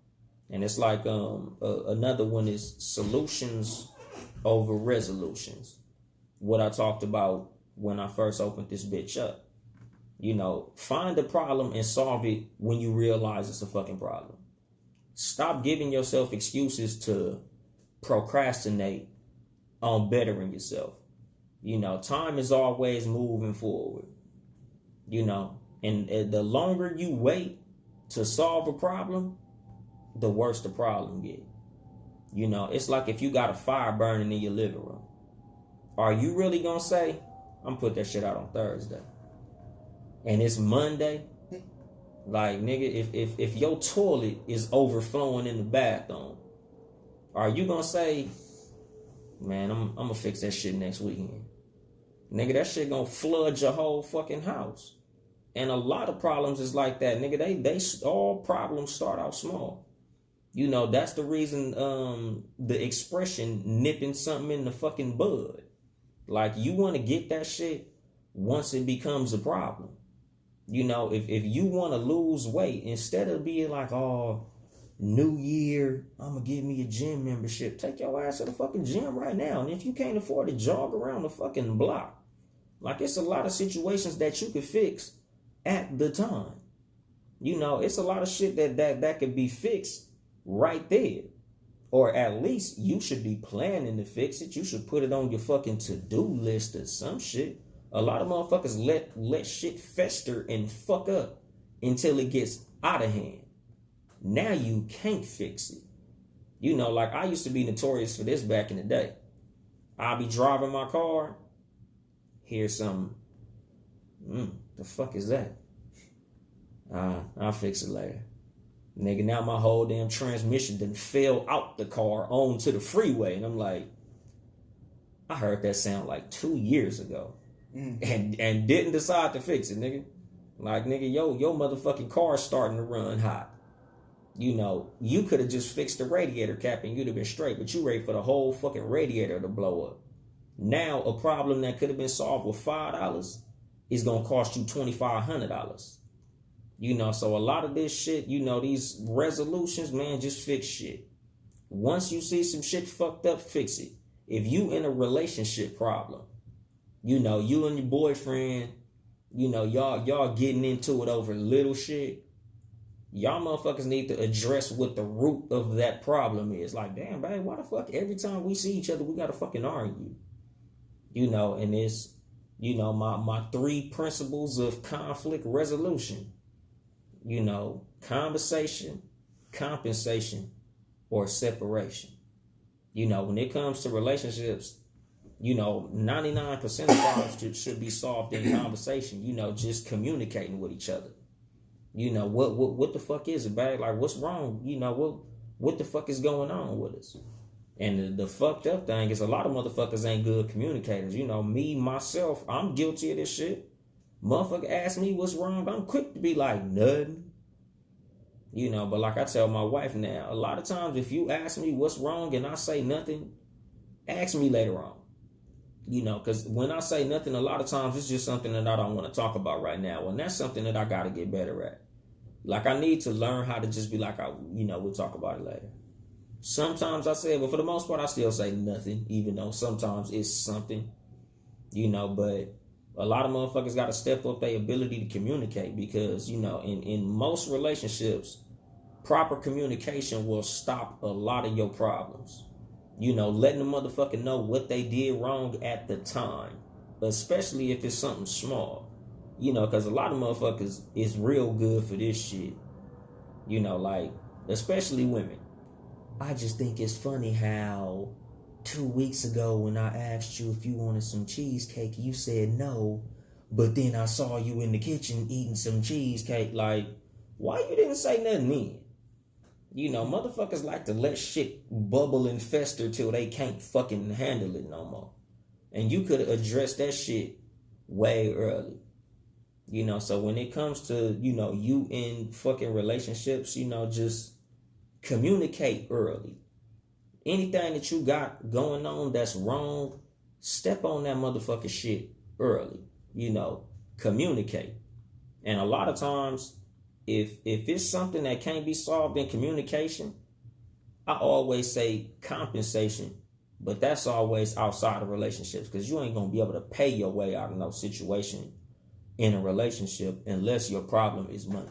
And it's like another one is solutions over resolutions. What I talked about when I first opened this bitch up. You know, find a problem and solve it when you realize it's a fucking problem. Stop giving yourself excuses to procrastinate on bettering yourself. You know, time is always moving forward, you know, and the longer you wait to solve a problem, the worse the problem get. You know, it's like if you got a fire burning in your living room. Are you really going to say, I'm going to put that shit out on Thursday? And it's Monday? Like, nigga, if your toilet is overflowing in the bathroom, are you going to say, man, I'm going to fix that shit next weekend? Nigga, that shit gonna flood your whole fucking house. And a lot of problems is like that, nigga. They all problems start out small. You know, that's the reason the expression nipping something in the fucking bud. Like, you want to get that shit once it becomes a problem. You know, if you want to lose weight, instead of being like, oh, new year, I'm going to give me a gym membership. Take your ass to the fucking gym right now. And if you can't afford to jog around the fucking block, like, it's a lot of situations that you could fix at the time. You know, it's a lot of shit that could be fixed right there. Or at least you should be planning to fix it. You should put it on your fucking to-do list or some shit. A lot of motherfuckers let shit fester and fuck up until it gets out of hand. Now you can't fix it. You know, like, I used to be notorious for this back in the day. I'll be driving my car, hear some, the fuck is that? I'll fix it later. Nigga, now my whole damn transmission done fell out the car onto the freeway. And I'm like, I heard that sound like 2 years ago. And didn't decide to fix it, nigga. Like, nigga, your motherfucking car's starting to run hot. You know, you could have just fixed the radiator cap and you'd have been straight, but you ready for the whole fucking radiator to blow up. Now, a problem that could have been solved with $5 is going to cost you $2,500. You know, so a lot of this shit, you know, these resolutions, man, just fix shit. Once you see some shit fucked up, fix it. If you in a relationship problem, you know, you and your boyfriend, you know, y'all getting into it over little shit, y'all motherfuckers need to address what the root of that problem is. Like, damn, babe, why the fuck every time we see each other, we gotta fucking argue? You know, and it's, you know, my 3 principles of conflict resolution. You know, conversation, compensation, or separation. You know, when it comes to relationships, you know, 99% of problems should be solved in conversation. You know, just communicating with each other. You know, what the fuck is it, babe? Like, what's wrong? You know, what the fuck is going on with us? And the fucked up thing is a lot of motherfuckers ain't good communicators. You know, me, myself, I'm guilty of this shit. Motherfucker ask me what's wrong, I'm quick to be like, nothing. You know, but like I tell my wife now, a lot of times if you ask me what's wrong and I say nothing, ask me later on. You know, because when I say nothing, a lot of times it's just something that I don't want to talk about right now. And that's something that I got to get better at. Like, I need to learn how to just be like, we'll talk about it later. Sometimes I say it, but for the most part, I still say nothing, even though sometimes it's something, you know, but a lot of motherfuckers got to step up their ability to communicate because, you know, in most relationships, proper communication will stop a lot of your problems. You know, letting the motherfucker know what they did wrong at the time, especially if it's something small. You know, because a lot of motherfuckers is real good for this shit. You know, like, especially women. I just think it's funny how 2 weeks ago when I asked you if you wanted some cheesecake, you said no, but then I saw you in the kitchen eating some cheesecake. Like, why you didn't say nothing then? You know, motherfuckers like to let shit bubble and fester till they can't fucking handle it no more. And you could have addressed that shit way early. You know, so when it comes to, you know, you in fucking relationships, you know, just communicate early. Anything that you got going on that's wrong, step on that motherfucking shit early. You know, communicate. And a lot of times, if it's something that can't be solved in communication, I always say compensation, but that's always outside of relationships because you ain't going to be able to pay your way out of no situation in a relationship unless your problem is money.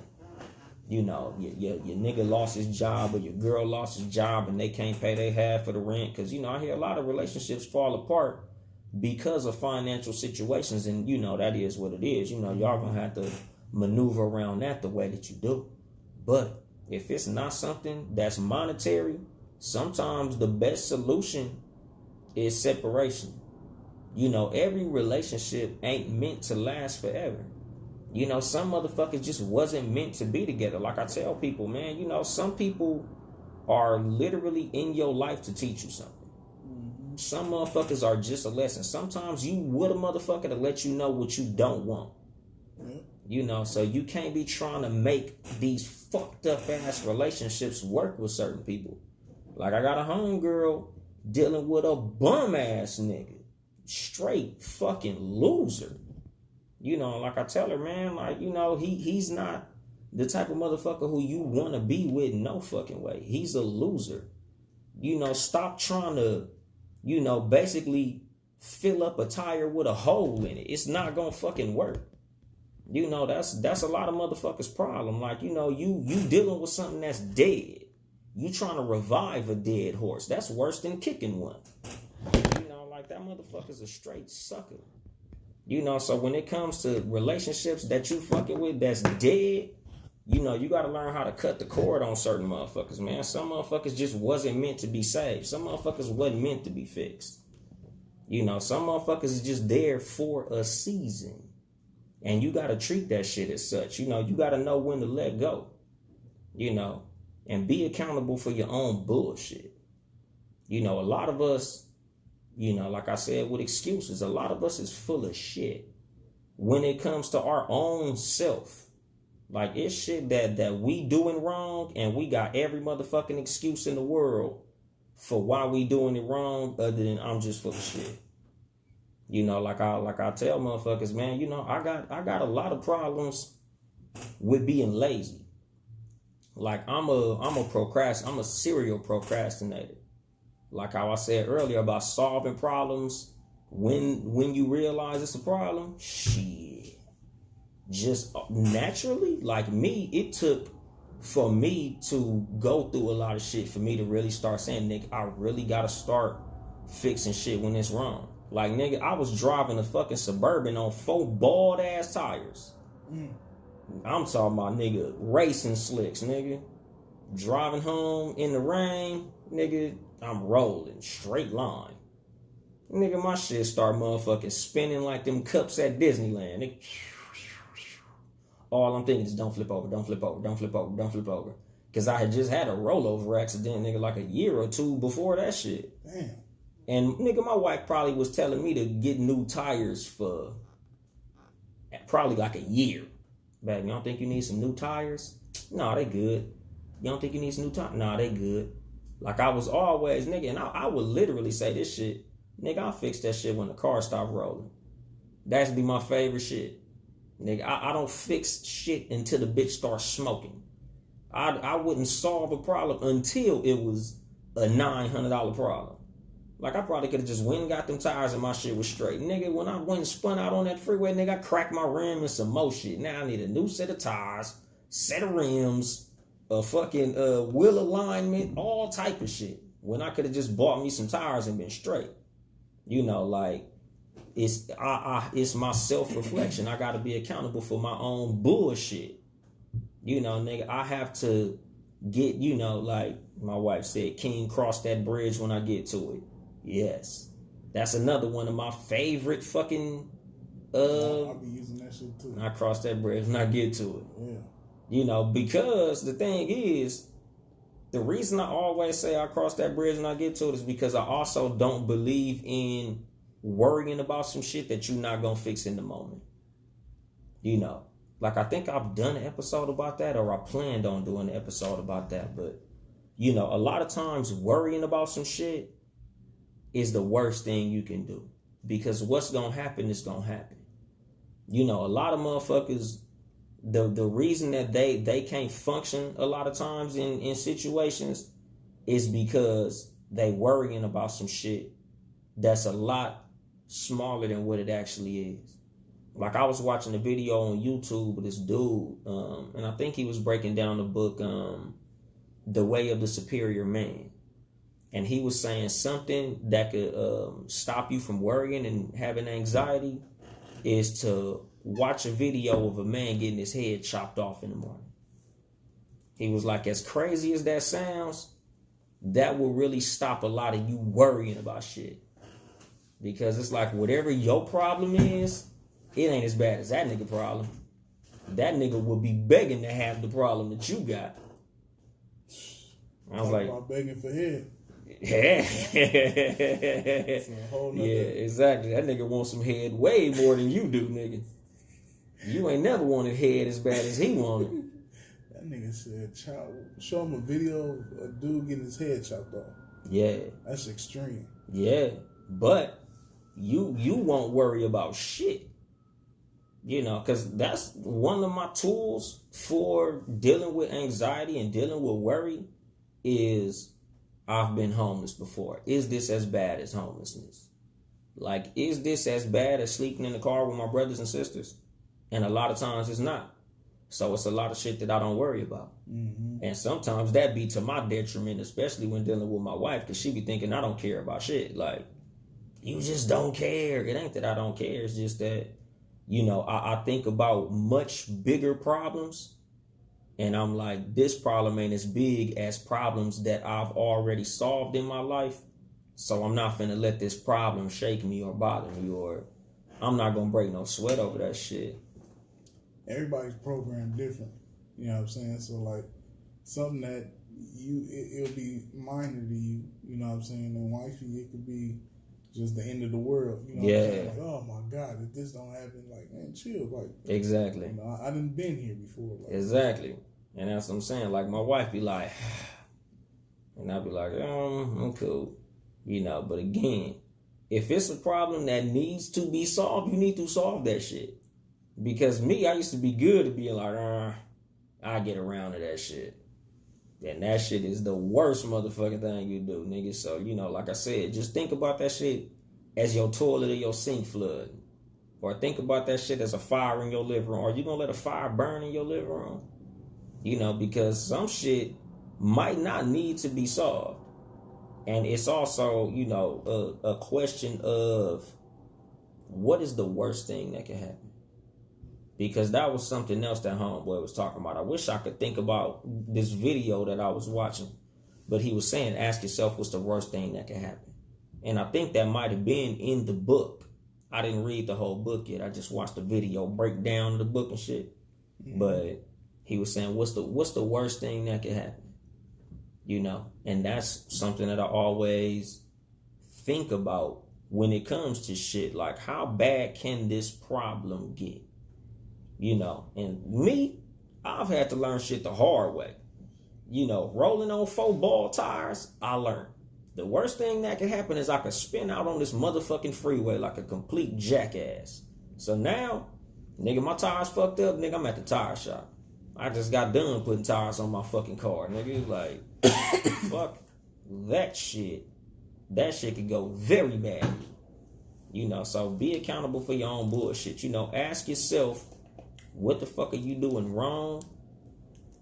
You know, your nigga lost his job or your girl lost his job and they can't pay their half of the rent. Because, you know, I hear a lot of relationships fall apart because of financial situations. And, you know, that is what it is. You know, y'all going to have to maneuver around that the way that you do. But if it's not something that's monetary, sometimes the best solution is separation. You know, every relationship ain't meant to last forever. You know, some motherfuckers just wasn't meant to be together. Like I tell people, man, you know, some people are literally in your life to teach you something. Mm-hmm. Some motherfuckers are just a lesson. Sometimes you with a motherfucker to let you know what you don't want. Mm-hmm. You know, so you can't be trying to make these fucked up ass relationships work with certain people. Like, I got a homegirl dealing with a bum ass nigga. Straight fucking loser. You know, like I tell her, man, like, you know, he's not the type of motherfucker who you want to be with, no fucking way. He's a loser. You know, stop trying to, you know, basically fill up a tire with a hole in it. It's not gonna fucking work. You know, that's a lot of motherfuckers' problem. Like, you know, you dealing with something that's dead. You trying to revive a dead horse. That's worse than kicking one. You know, like, that motherfucker's a straight sucker. You know, so when it comes to relationships that you fucking with that's dead, you know, you got to learn how to cut the cord on certain motherfuckers, man. Some motherfuckers just wasn't meant to be saved. Some motherfuckers wasn't meant to be fixed. You know, some motherfuckers is just there for a season. And you got to treat that shit as such. You know, you got to know when to let go. You know, and be accountable for your own bullshit. You know, a lot of us, you know, like I said, with excuses, a lot of us is full of shit when it comes to our own self. Like, it's shit that we doing wrong, and we got every motherfucking excuse in the world for why we doing it wrong, other than I'm just full of shit. You know, like I tell motherfuckers, man, you know, I got a lot of problems with being lazy. Like, I'm a serial procrastinator. Like how I said earlier about solving problems when you realize it's a problem, shit. Just naturally, like me, it took for me to go through a lot of shit for me to really start saying, nigga, I really gotta start fixing shit when it's wrong. Like, nigga, I was driving a fucking Suburban on 4 bald ass tires. I'm talking about, nigga, racing slicks, nigga. Driving home in the rain, nigga, I'm rolling straight line. Nigga, my shit start motherfucking spinning like them cups at Disneyland. Nigga. All I'm thinking is don't flip over, don't flip over, don't flip over, don't flip over. Because I had just had a rollover accident, nigga, like a year or two before that shit. Damn. And, nigga, my wife probably was telling me to get new tires for probably like a year. Babe, you don't think you need some new tires? No, they good. You don't think you need some new tires? No, they good. Like, I was always, nigga, and I would literally say this shit, nigga, I'll fix that shit when the car stop rolling. That's be my favorite shit. Nigga, I don't fix shit until the bitch starts smoking. I wouldn't solve a problem until it was a $900 problem. Like, I probably could have just went and got them tires and my shit was straight. Nigga, when I went and spun out on that freeway, nigga, I cracked my rim and some more shit. Now I need a new set of tires, set of rims, a fucking wheel alignment, all type of shit. When I could have just bought me some tires and been straight. You know, like, it's my self-reflection. I gotta be accountable for my own bullshit. You know, nigga, I have to get, you know, like my wife said, King, cross that bridge when I get to it. Yes. That's another one of my favorite fucking I'll be using that shit too. I cross that bridge when I get to it. Yeah. You know, because the thing is, the reason I always say I cross that bridge when I get to it is because I also don't believe in worrying about some shit that you're not gonna fix in the moment. You know, like, I think I've done an episode about that, or I planned on doing an episode about that. But, you know, a lot of times worrying about some shit is the worst thing you can do, because what's gonna happen is gonna happen. You know, a lot of motherfuckers, the reason that they can't function a lot of times in situations is because they worrying about some shit that's a lot smaller than what it actually is. Like, I was watching a video on YouTube with this dude, and I think he was breaking down the book, The Way of the Superior Man. And he was saying something that could stop you from worrying and having anxiety is to watch a video of a man getting his head chopped off in the morning. He was like, as crazy as that sounds, that will really stop a lot of you worrying about shit. Because it's like, whatever your problem is, it ain't as bad as that nigga problem. That nigga will be begging to have the problem that you got. I was like, about begging for head. Yeah. It's a whole nother... Yeah, exactly. That nigga wants some head way more than you do, nigga. You ain't never wanted head as bad as he wanted. That nigga said, show him a video of a dude getting his head chopped off. Yeah. That's extreme. Yeah. But you won't worry about shit. You know, because that's one of my tools for dealing with anxiety and dealing with worry is I've been homeless before. Is this as bad as homelessness? Like, is this as bad as sleeping in the car with my brothers and sisters? And a lot of times it's not. So it's a lot of shit that I don't worry about. Mm-hmm. And sometimes that be to my detriment, especially when dealing with my wife, because she be thinking I don't care about shit. Like, you just don't care. It ain't that I don't care. It's just that, you know, I think about much bigger problems. And I'm like, this problem ain't as big as problems that I've already solved in my life. So I'm not finna let this problem shake me or bother me, or I'm not gonna break no sweat over that shit. Everybody's programmed different. You know what I'm saying? So like something that it'll be minor to you, you know what I'm saying? And wifey, it could be just the end of the world. You know what I'm saying? Like, oh my God, if this don't happen, like, man, chill. Like, exactly. You know, I done been here before. Like, exactly. And that's what I'm saying. Like, my wife be like, and I'll be like, I'm cool. You know, but again, if it's a problem that needs to be solved, you need to solve that shit. Because me, I used to be good at being like, I get around to that shit. And that shit is the worst motherfucking thing you do, nigga. So, you know, like I said, just think about that shit as your toilet or your sink flood. Or think about that shit as a fire in your living room. Are you going to let a fire burn in your living room? You know, because some shit might not need to be solved. And it's also, you know, a question of what is the worst thing that can happen? Because that was something else that homeboy was talking about. I wish I could think about this video that I was watching. But he was saying, ask yourself what's the worst thing that can happen. And I think that might have been in the book. I didn't read the whole book yet. I just watched the video break down the book and shit. Mm-hmm. But he was saying, what's the worst thing that can happen? You know, and that's something that I always think about when it comes to shit. Like, how bad can this problem get? You know, and me, I've had to learn shit the hard way. You know, rolling on 4-ball tires, I learned. The worst thing that could happen is I could spin out on this motherfucking freeway like a complete jackass. So now, nigga, my tires fucked up, nigga, I'm at the tire shop. I just got done putting tires on my fucking car, nigga. Like, fuck that shit. That shit could go very bad. You know, so be accountable for your own bullshit. You know, ask yourself, what the fuck are you doing wrong?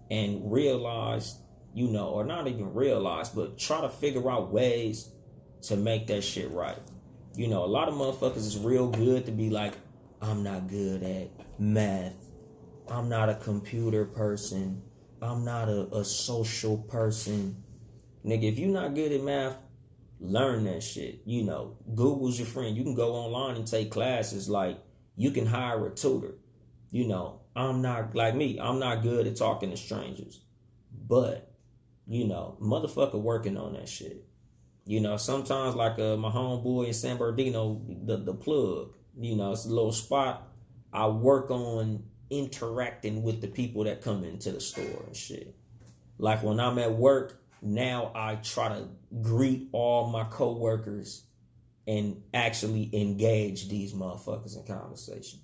And realize, you know, or not even realize, but try to figure out ways to make that shit right. You know, a lot of motherfuckers is real good to be like, I'm not good at math. I'm not a computer person. I'm not a social person. Nigga, if you're not good at math, learn that shit. You know, Google's your friend. You can go online and take classes. Like, you can hire a tutor. You know, I'm not, like me, I'm not good at talking to strangers. But, you know, motherfucker working on that shit. You know, sometimes like my homeboy in San Bernardino, the plug, you know, it's a little spot. I work on interacting with the people that come into the store and shit. Like when I'm at work, now I try to greet all my coworkers and actually engage these motherfuckers in conversation.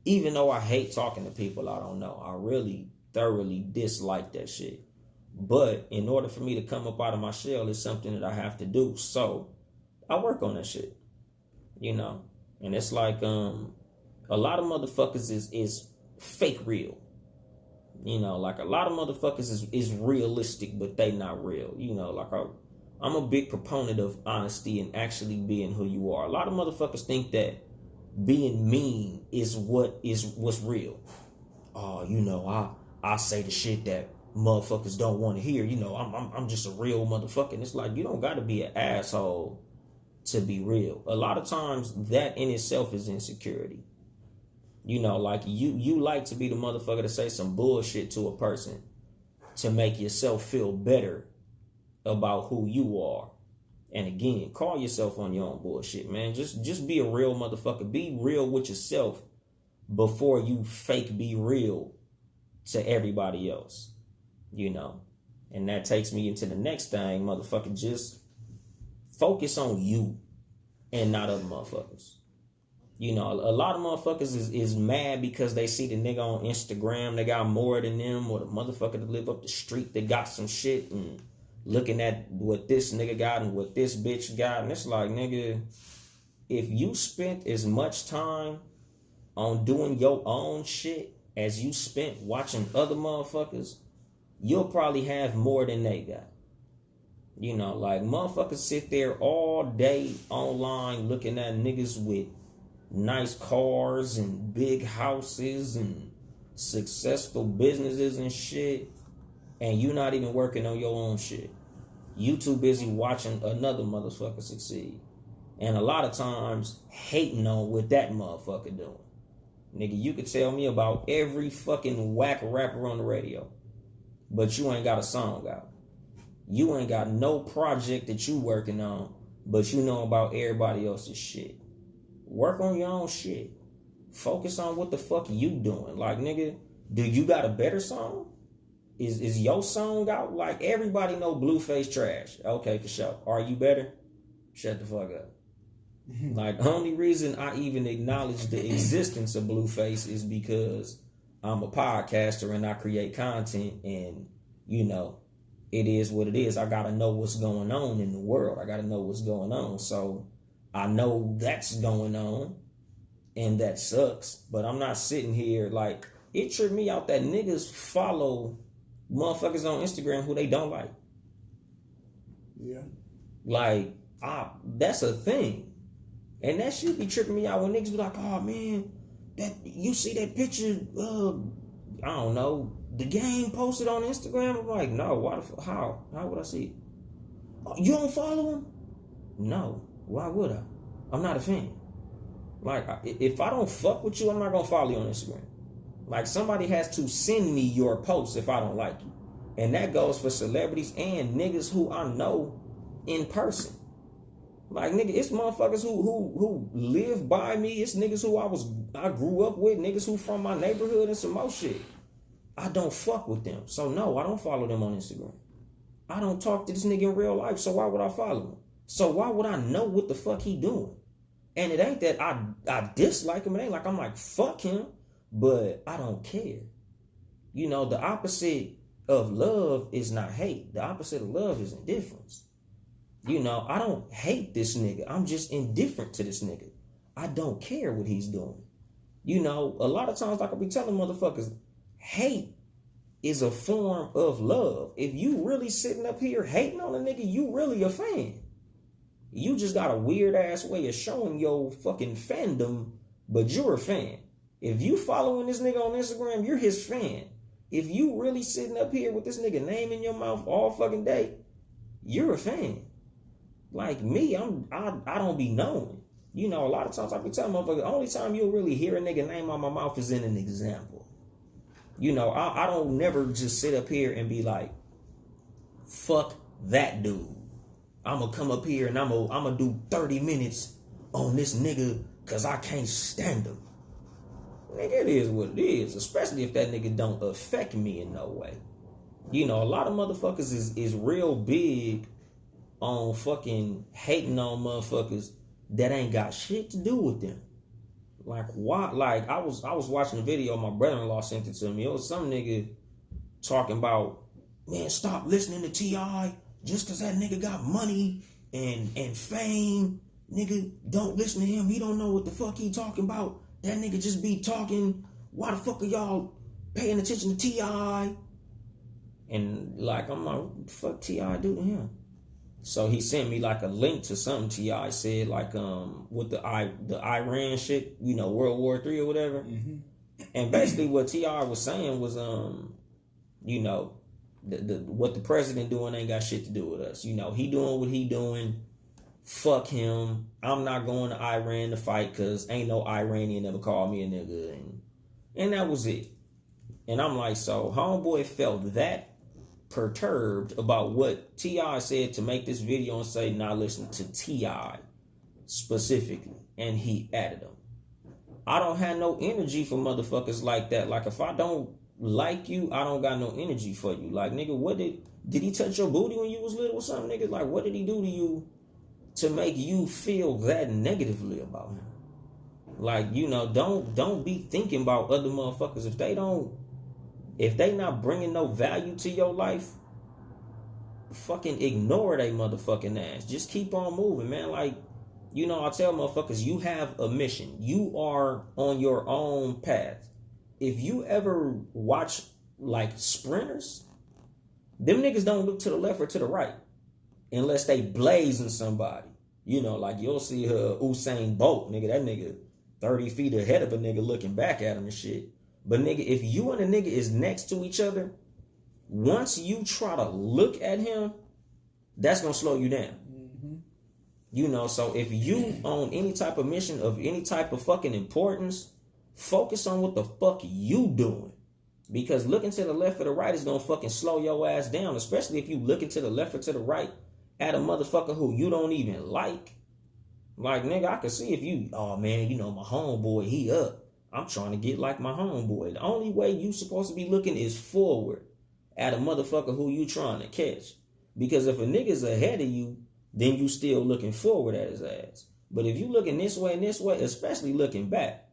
Even though I hate talking to people I don't know, I really thoroughly dislike that shit. But in order for me to come up out of my shell, it's something that I have to do. So I work on that shit, you know. And it's like a lot of motherfuckers is fake real. You know, like a lot of motherfuckers is realistic, but they not real. You know, like I'm a big proponent of honesty and actually being who you are. A lot of motherfuckers think that being mean is what's real. Oh, you know, I say the shit that motherfuckers don't want to hear. You know, I'm just a real motherfucker. And it's like, you don't got to be an asshole to be real. A lot of times that in itself is insecurity. You know, like you like to be the motherfucker to say some bullshit to a person to make yourself feel better about who you are. And again, call yourself on your own bullshit, man. Just be a real motherfucker. Be real with yourself. before you fake be real to everybody else, you know. And that takes me into the next thing, motherfucker. Just focus on you and not other motherfuckers. You know, a lot of motherfuckers is mad because they see the nigga on Instagram, they got more than them, or the motherfucker that live up the street that got some shit, and looking at what this nigga got and what this bitch got. And it's like, nigga, if you spent as much time on doing your own shit as you spent watching other motherfuckers, you'll probably have more than they got. You know, like, motherfuckers sit there all day online looking at niggas with nice cars and big houses and successful businesses and shit, and you not even working on your own shit. You too busy watching another motherfucker succeed, and a lot of times hating on what that motherfucker doing. Nigga, you could tell me about every fucking whack rapper on the radio, but you ain't got a song out. You ain't got no project that you working on, but you know about everybody else's shit. Work on your own shit. Focus on what the fuck you doing. Like, nigga, do you got a better song? Is your song out? Like, everybody know Blueface trash. Okay, for sure. Are you better? Shut the fuck up. Like, the only reason I even acknowledge the existence of Blueface is because I'm a podcaster and I create content, and, you know, it is what it is. I gotta know what's going on in the world. I gotta know what's going on. So I know that's going on, and that sucks, but I'm not sitting here like, it tripped me out that niggas follow motherfuckers on Instagram who they don't like. Yeah. Like, that's a thing. And that shit be tripping me out when niggas be like, oh man, that you see that picture, I don't know, the game posted on Instagram? I'm like, no, how would I see it? Oh, you don't follow him? No. Why would I? I'm not a fan. Like, if I don't fuck with you, I'm not gonna follow you on Instagram. Like, somebody has to send me your post if I don't like you. And that goes for celebrities and niggas who I know in person. Like, nigga, it's motherfuckers who live by me. It's niggas who I grew up with, niggas who from my neighborhood and some more shit. I don't fuck with them. So no, I don't follow them on Instagram. I don't talk to this nigga in real life, so why would I follow him? So why would I know what the fuck he doing? And it ain't that I dislike him. It ain't like I'm like, fuck him, but I don't care. You know, the opposite of love is not hate. The opposite of love is indifference. You know, I don't hate this nigga. I'm just indifferent to this nigga. I don't care what he's doing. You know, a lot of times, like I be telling motherfuckers, hate is a form of love. If you really sitting up here hating on a nigga, you really a fan. You just got a weird ass way of showing your fucking fandom, but you're a fan. If you following this nigga on Instagram, you're his fan. If you really sitting up here with this nigga name in your mouth all fucking day, you're a fan. Like me, I don't be knowing. You know, a lot of times I be telling motherfuckers, the only time you'll really hear a nigga name on my mouth is in an example. You know, I don't never just sit up here and be like, fuck that dude. I'm going to come up here and I'm going to do 30 minutes on this nigga because I can't stand him. Nigga, it is what it is, especially if that nigga don't affect me in no way. You know, a lot of motherfuckers is real big on fucking hating on motherfuckers that ain't got shit to do with them. Like, why? Like, I was watching a video, my brother-in-law sent it to me. It was some nigga talking about, man, stop listening to T.I. just because that nigga got money and fame. Nigga, don't listen to him. He don't know what the fuck he talking about. That nigga just be talking. Why the fuck are y'all paying attention to T.I.? And, like, I'm like, what the fuck T.I. do to him? So he sent me like a link to something T.I. said, like with the Iran shit, you know, World War III or whatever. Mm-hmm. And basically what T.I. was saying was, you know, what the president doing ain't got shit to do with us. You know, he doing what he doing. Fuck him. I'm not going to Iran to fight because ain't no Iranian ever called me a nigga. And that was it. And I'm like, so homeboy felt that perturbed about what T.I. said to make this video and say, nah, listen to T.I. specifically. And he added him. I don't have no energy for motherfuckers like that. Like, if I don't like you, I don't got no energy for you. Like, nigga, what did he touch your booty when you was little or something, nigga? Like, what did he do to you to make you feel that negatively about him? Like, you know, don't be thinking about other motherfuckers. If they not bringing no value to your life, fucking ignore they motherfucking ass. Just keep on moving, man. Like, you know, I tell motherfuckers, you have a mission. You are on your own path. If you ever watch, like, sprinters, them niggas don't look to the left or to the right unless they blazing somebody. You know, like, you'll see Usain Bolt, nigga, that nigga 30 feet ahead of a nigga looking back at him and shit. But, nigga, if you and a nigga is next to each other, once you try to look at him, that's going to slow you down. Mm-hmm. You know, so if you on any type of mission of any type of fucking importance, focus on what the fuck you doing. Because looking to the left or the right is going to fucking slow your ass down, especially if you looking to the left or to the right at a motherfucker who you don't even like. Like, nigga, I can see if you, oh man, you know, my homeboy, he up. I'm trying to get like my homeboy. The only way you supposed to be looking is forward at a motherfucker who you trying to catch. Because if a nigga's ahead of you, then you still looking forward at his ass. But if you looking this way and this way, especially looking back,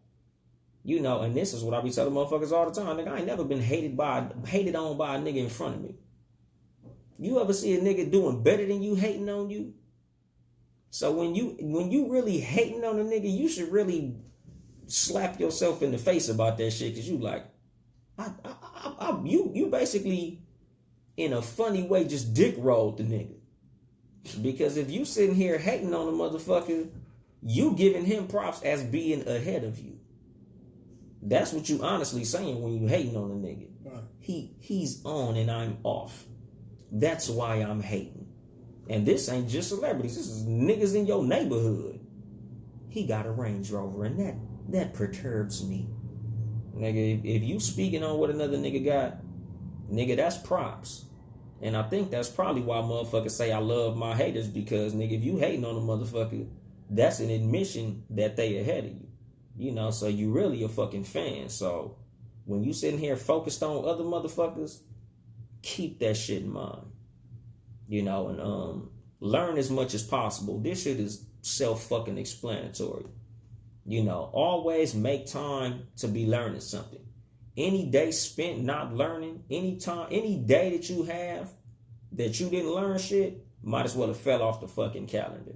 you know, and this is what I be telling motherfuckers all the time. Nigga, I ain't never been hated on by a nigga in front of me. You ever see a nigga doing better than you hating on you? So when you really hating on a nigga, you should really slap yourself in the face about that shit, because you like, you basically in a funny way just dick rolled the nigga. Because if you sitting here hating on a motherfucker, you giving him props as being ahead of you. That's what you honestly saying when you hating on a nigga. Right. He's on and I'm off. That's why I'm hating. And this ain't just celebrities. This is niggas in your neighborhood. He got a Range Rover and that perturbs me. Nigga, if you speaking on what another nigga got, nigga, that's props. And I think that's probably why motherfuckers say I love my haters, because, nigga, if you hating on a motherfucker, that's an admission that they ahead of you. You know, so you really a fucking fan. So when you sitting here focused on other motherfuckers, keep that shit in mind. You know, and learn as much as possible. This shit is self-fucking explanatory. You know, always make time to be learning something. Any day spent not learning, any day that you have that you didn't learn shit, might as well have fell off the fucking calendar.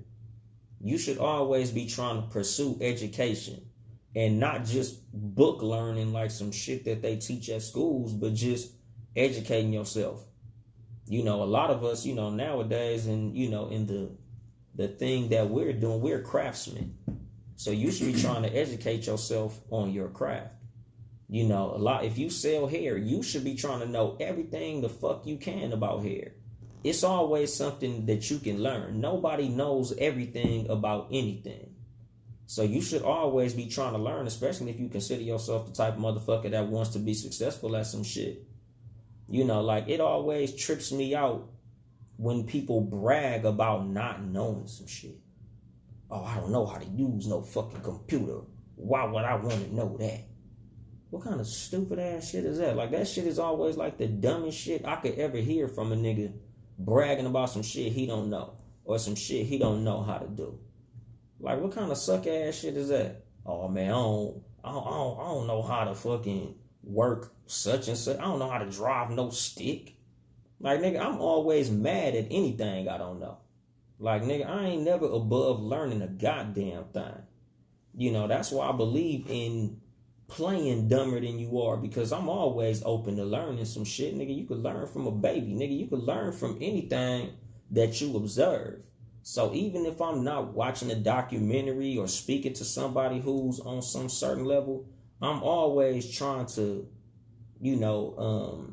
You should always be trying to pursue education and not just book learning like some shit that they teach at schools, but just educating yourself. You know, a lot of us, you know, nowadays, and, you know, in the thing that we're doing, we're craftsmen. So you should be trying to educate yourself on your craft. You know, if you sell hair, you should be trying to know everything the fuck you can about hair. It's always something that you can learn. Nobody knows everything about anything. So you should always be trying to learn, especially if you consider yourself the type of motherfucker that wants to be successful at some shit. You know, like, it always trips me out when people brag about not knowing some shit. Oh, I don't know how to use no fucking computer. Why would I want to know that? What kind of stupid ass shit is that? Like, that shit is always like the dumbest shit I could ever hear from a nigga bragging about some shit he don't know, or some shit he don't know how to do. Like, what kind of suck ass shit is that? Oh man, I don't know how to fucking work such and such. I don't know how to drive no stick. Like, nigga, I'm always mad at anything I don't know. Like, nigga, I ain't never above learning a goddamn thing. You know, that's why I believe in playing dumber than you are, because I'm always open to learning some shit. Nigga, you could learn from a baby. Nigga, you could learn from anything that you observe. So even if I'm not watching a documentary or speaking to somebody who's on some certain level, I'm always trying to, you know,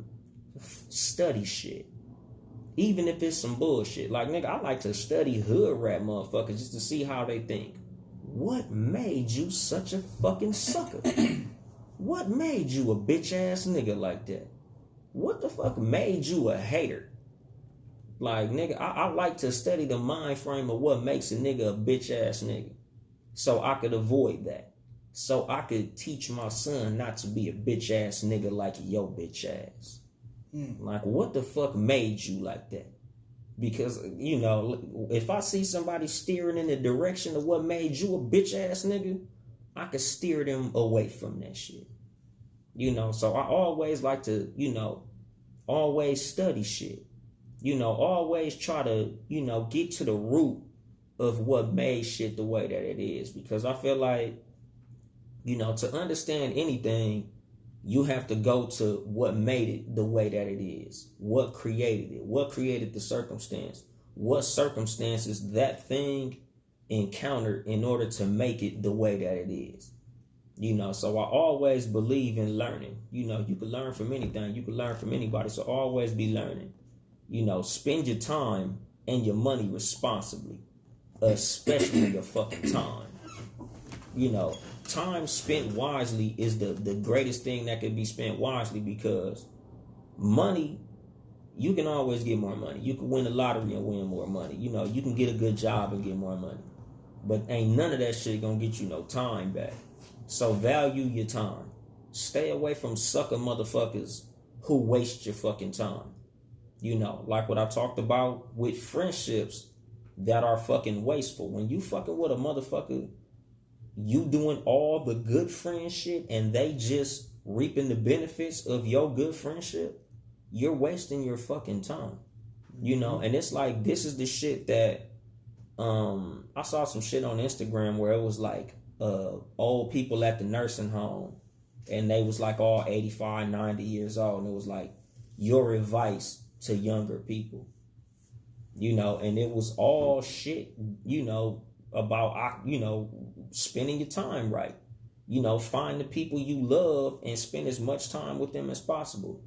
study shit. Even if it's some bullshit. Like, nigga, I like to study hood rap motherfuckers just to see how they think. What made you such a fucking sucker? What made you a bitch ass nigga like that? What the fuck made you a hater? Like, nigga, I like to study the mind frame of what makes a nigga a bitch ass nigga, so I could avoid that. so I could teach my son not to be a bitch ass nigga like your bitch ass. Like, what the fuck made you like that? Because, you know, if I see somebody steering in the direction of what made you a bitch ass nigga, I could steer them away from that shit. You know, so I always like to, you know, always study shit. You know, always try to, you know, get to the root of what made shit the way that it is. Because I feel like, you know, to understand anything, you have to go to what made it the way that it is. What created it? What created the circumstance? What circumstances that thing encountered in order to make it the way that it is? You know, so I always believe in learning. You know, you can learn from anything. You can learn from anybody. So always be learning. You know, spend your time and your money responsibly, especially your fucking time. You know, time spent wisely is the greatest thing that can be spent wisely, because money, you can always get more money. You can win the lottery and win more money. You know, you can get a good job and get more money. But ain't none of that shit gonna get you no time back. So value your time. Stay away from sucker motherfuckers who waste your fucking time. You know, like what I talked about with friendships that are fucking wasteful. When you fucking with a motherfucker, you doing all the good friend shit and they just reaping the benefits of your good friendship, you're wasting your fucking time. You know, and it's like, this is the shit that I saw some shit on Instagram where it was like old people at the nursing home, and they was like all 85, 90 years old, and it was like, your advice to younger people, you know, and it was all shit, you know, about, you know, spending your time right. You know, find the people you love and spend as much time with them as possible.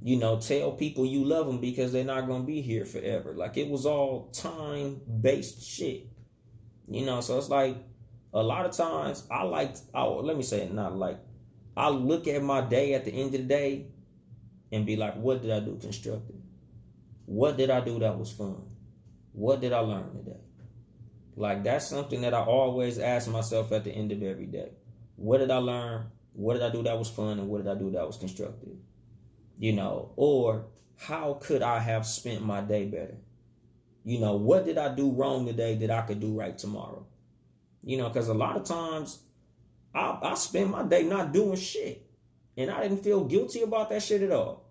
You know, tell people you love them because they're not going to be here forever. Like, it was all time-based shit. You know, so it's like, a lot of times, I look at my day at the end of the day and be like, what did I do constructive? What did I do that was fun? What did I learn today? Like, that's something that I always ask myself at the end of every day. What did I learn? What did I do that was fun? And what did I do that was constructive? You know, or how could I have spent my day better? You know, what did I do wrong today that I could do right tomorrow? You know, because a lot of times I spend my day not doing shit, and I didn't feel guilty about that shit at all.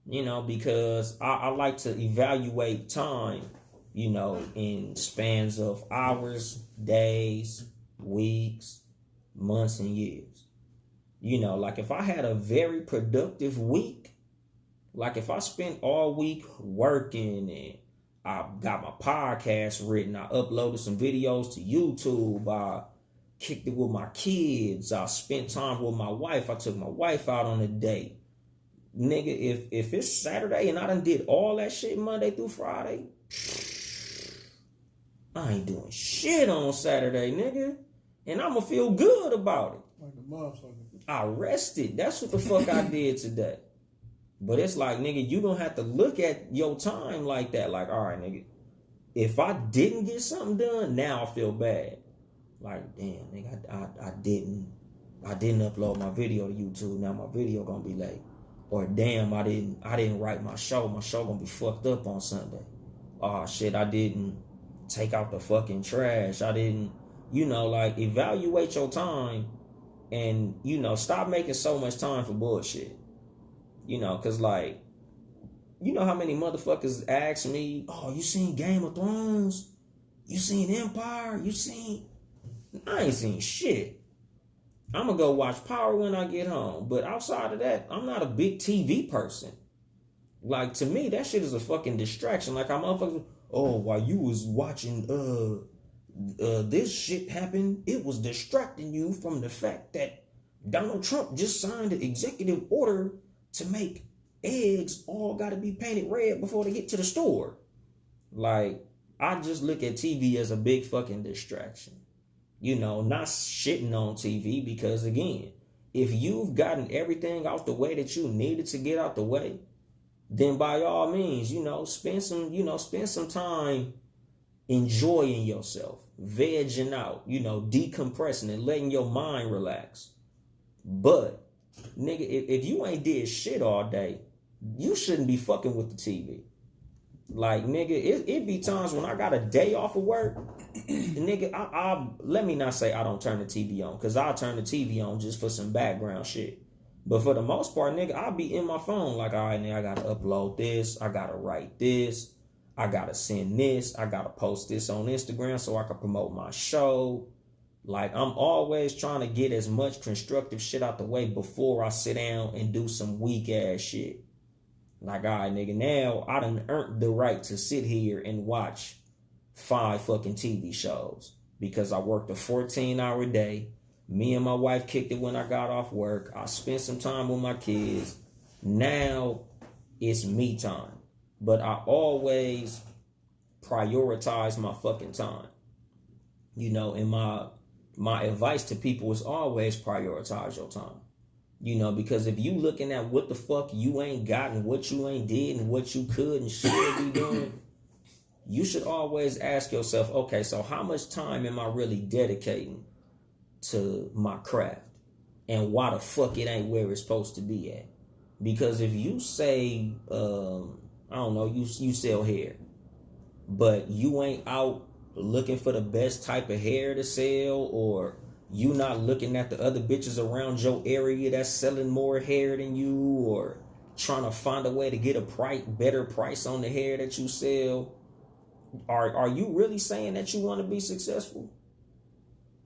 You know, because I like to evaluate time, you know, in spans of hours, days, weeks, months, and years. You know, like if I had a very productive week, like if I spent all week working and I got my podcast written, I uploaded some videos to YouTube, I kicked it with my kids, I spent time with my wife, I took my wife out on a date. Nigga, if it's Saturday and I done did all that shit Monday through Friday, I ain't doing shit on Saturday, nigga. And I'ma feel good about it. Like a motherfucker. I rested. That's what the fuck I did today. But it's like, nigga, you don't have to look at your time like that. Like, all right, nigga, if I didn't get something done, now I feel bad. Like, damn, nigga, I didn't upload my video to YouTube. Now my video gonna be late. Or damn, I didn't write my show. My show gonna be fucked up on Sunday. Oh shit, I didn't take out the fucking trash. I didn't, you know, like, evaluate your time and, you know, stop making so much time for bullshit. You know, because, like, you know how many motherfuckers ask me, oh, you seen Game of Thrones? You seen Empire? I ain't seen shit. I'm going to go watch Power when I get home. But outside of that, I'm not a big TV person. Like, to me, that shit is a fucking distraction. Like, I'm motherfucking, oh, while you was watching this shit happen, it was distracting you from the fact that Donald Trump just signed an executive order to make eggs all got to be painted red before they get to the store. Like, I just look at TV as a big fucking distraction. You know, not shitting on TV because, again, if you've gotten everything out the way that you needed to get out the way, then by all means, you know, spend some time enjoying yourself, vegging out, decompressing and letting your mind relax. But, nigga, if you ain't did shit all day, you shouldn't be fucking with the TV. Like, nigga, it be times when I got a day off of work, nigga, I let me not say I don't turn the TV on, because I'll turn the TV on just for some background shit. But for the most part, nigga, I'll be in my phone like, all right, nigga, I gotta upload this, I gotta write this, I gotta send this, I gotta post this on Instagram so I can promote my show. Like, I'm always trying to get as much constructive shit out the way before I sit down and do some weak ass shit. Like, all right, nigga, now I done earned the right to sit here and watch 5 fucking TV shows because I worked a 14-hour day. Me and my wife kicked it when I got off work. I spent some time with my kids. Now it's me time. But I always prioritize my fucking time. And my advice to people is always prioritize your time. Because if you looking at what the fuck you ain't gotten, what you ain't did, and what you could and should be doing, you should always ask yourself, okay, so how much time am I really dedicating to my craft? And why the fuck it ain't where it's supposed to be at? Because if you say, I don't know, you sell hair, but you ain't out looking for the best type of hair to sell, or you not looking at the other bitches around your area that's selling more hair than you, or trying to find a way to get a better price on the hair that you sell, are you really saying that you want to be successful?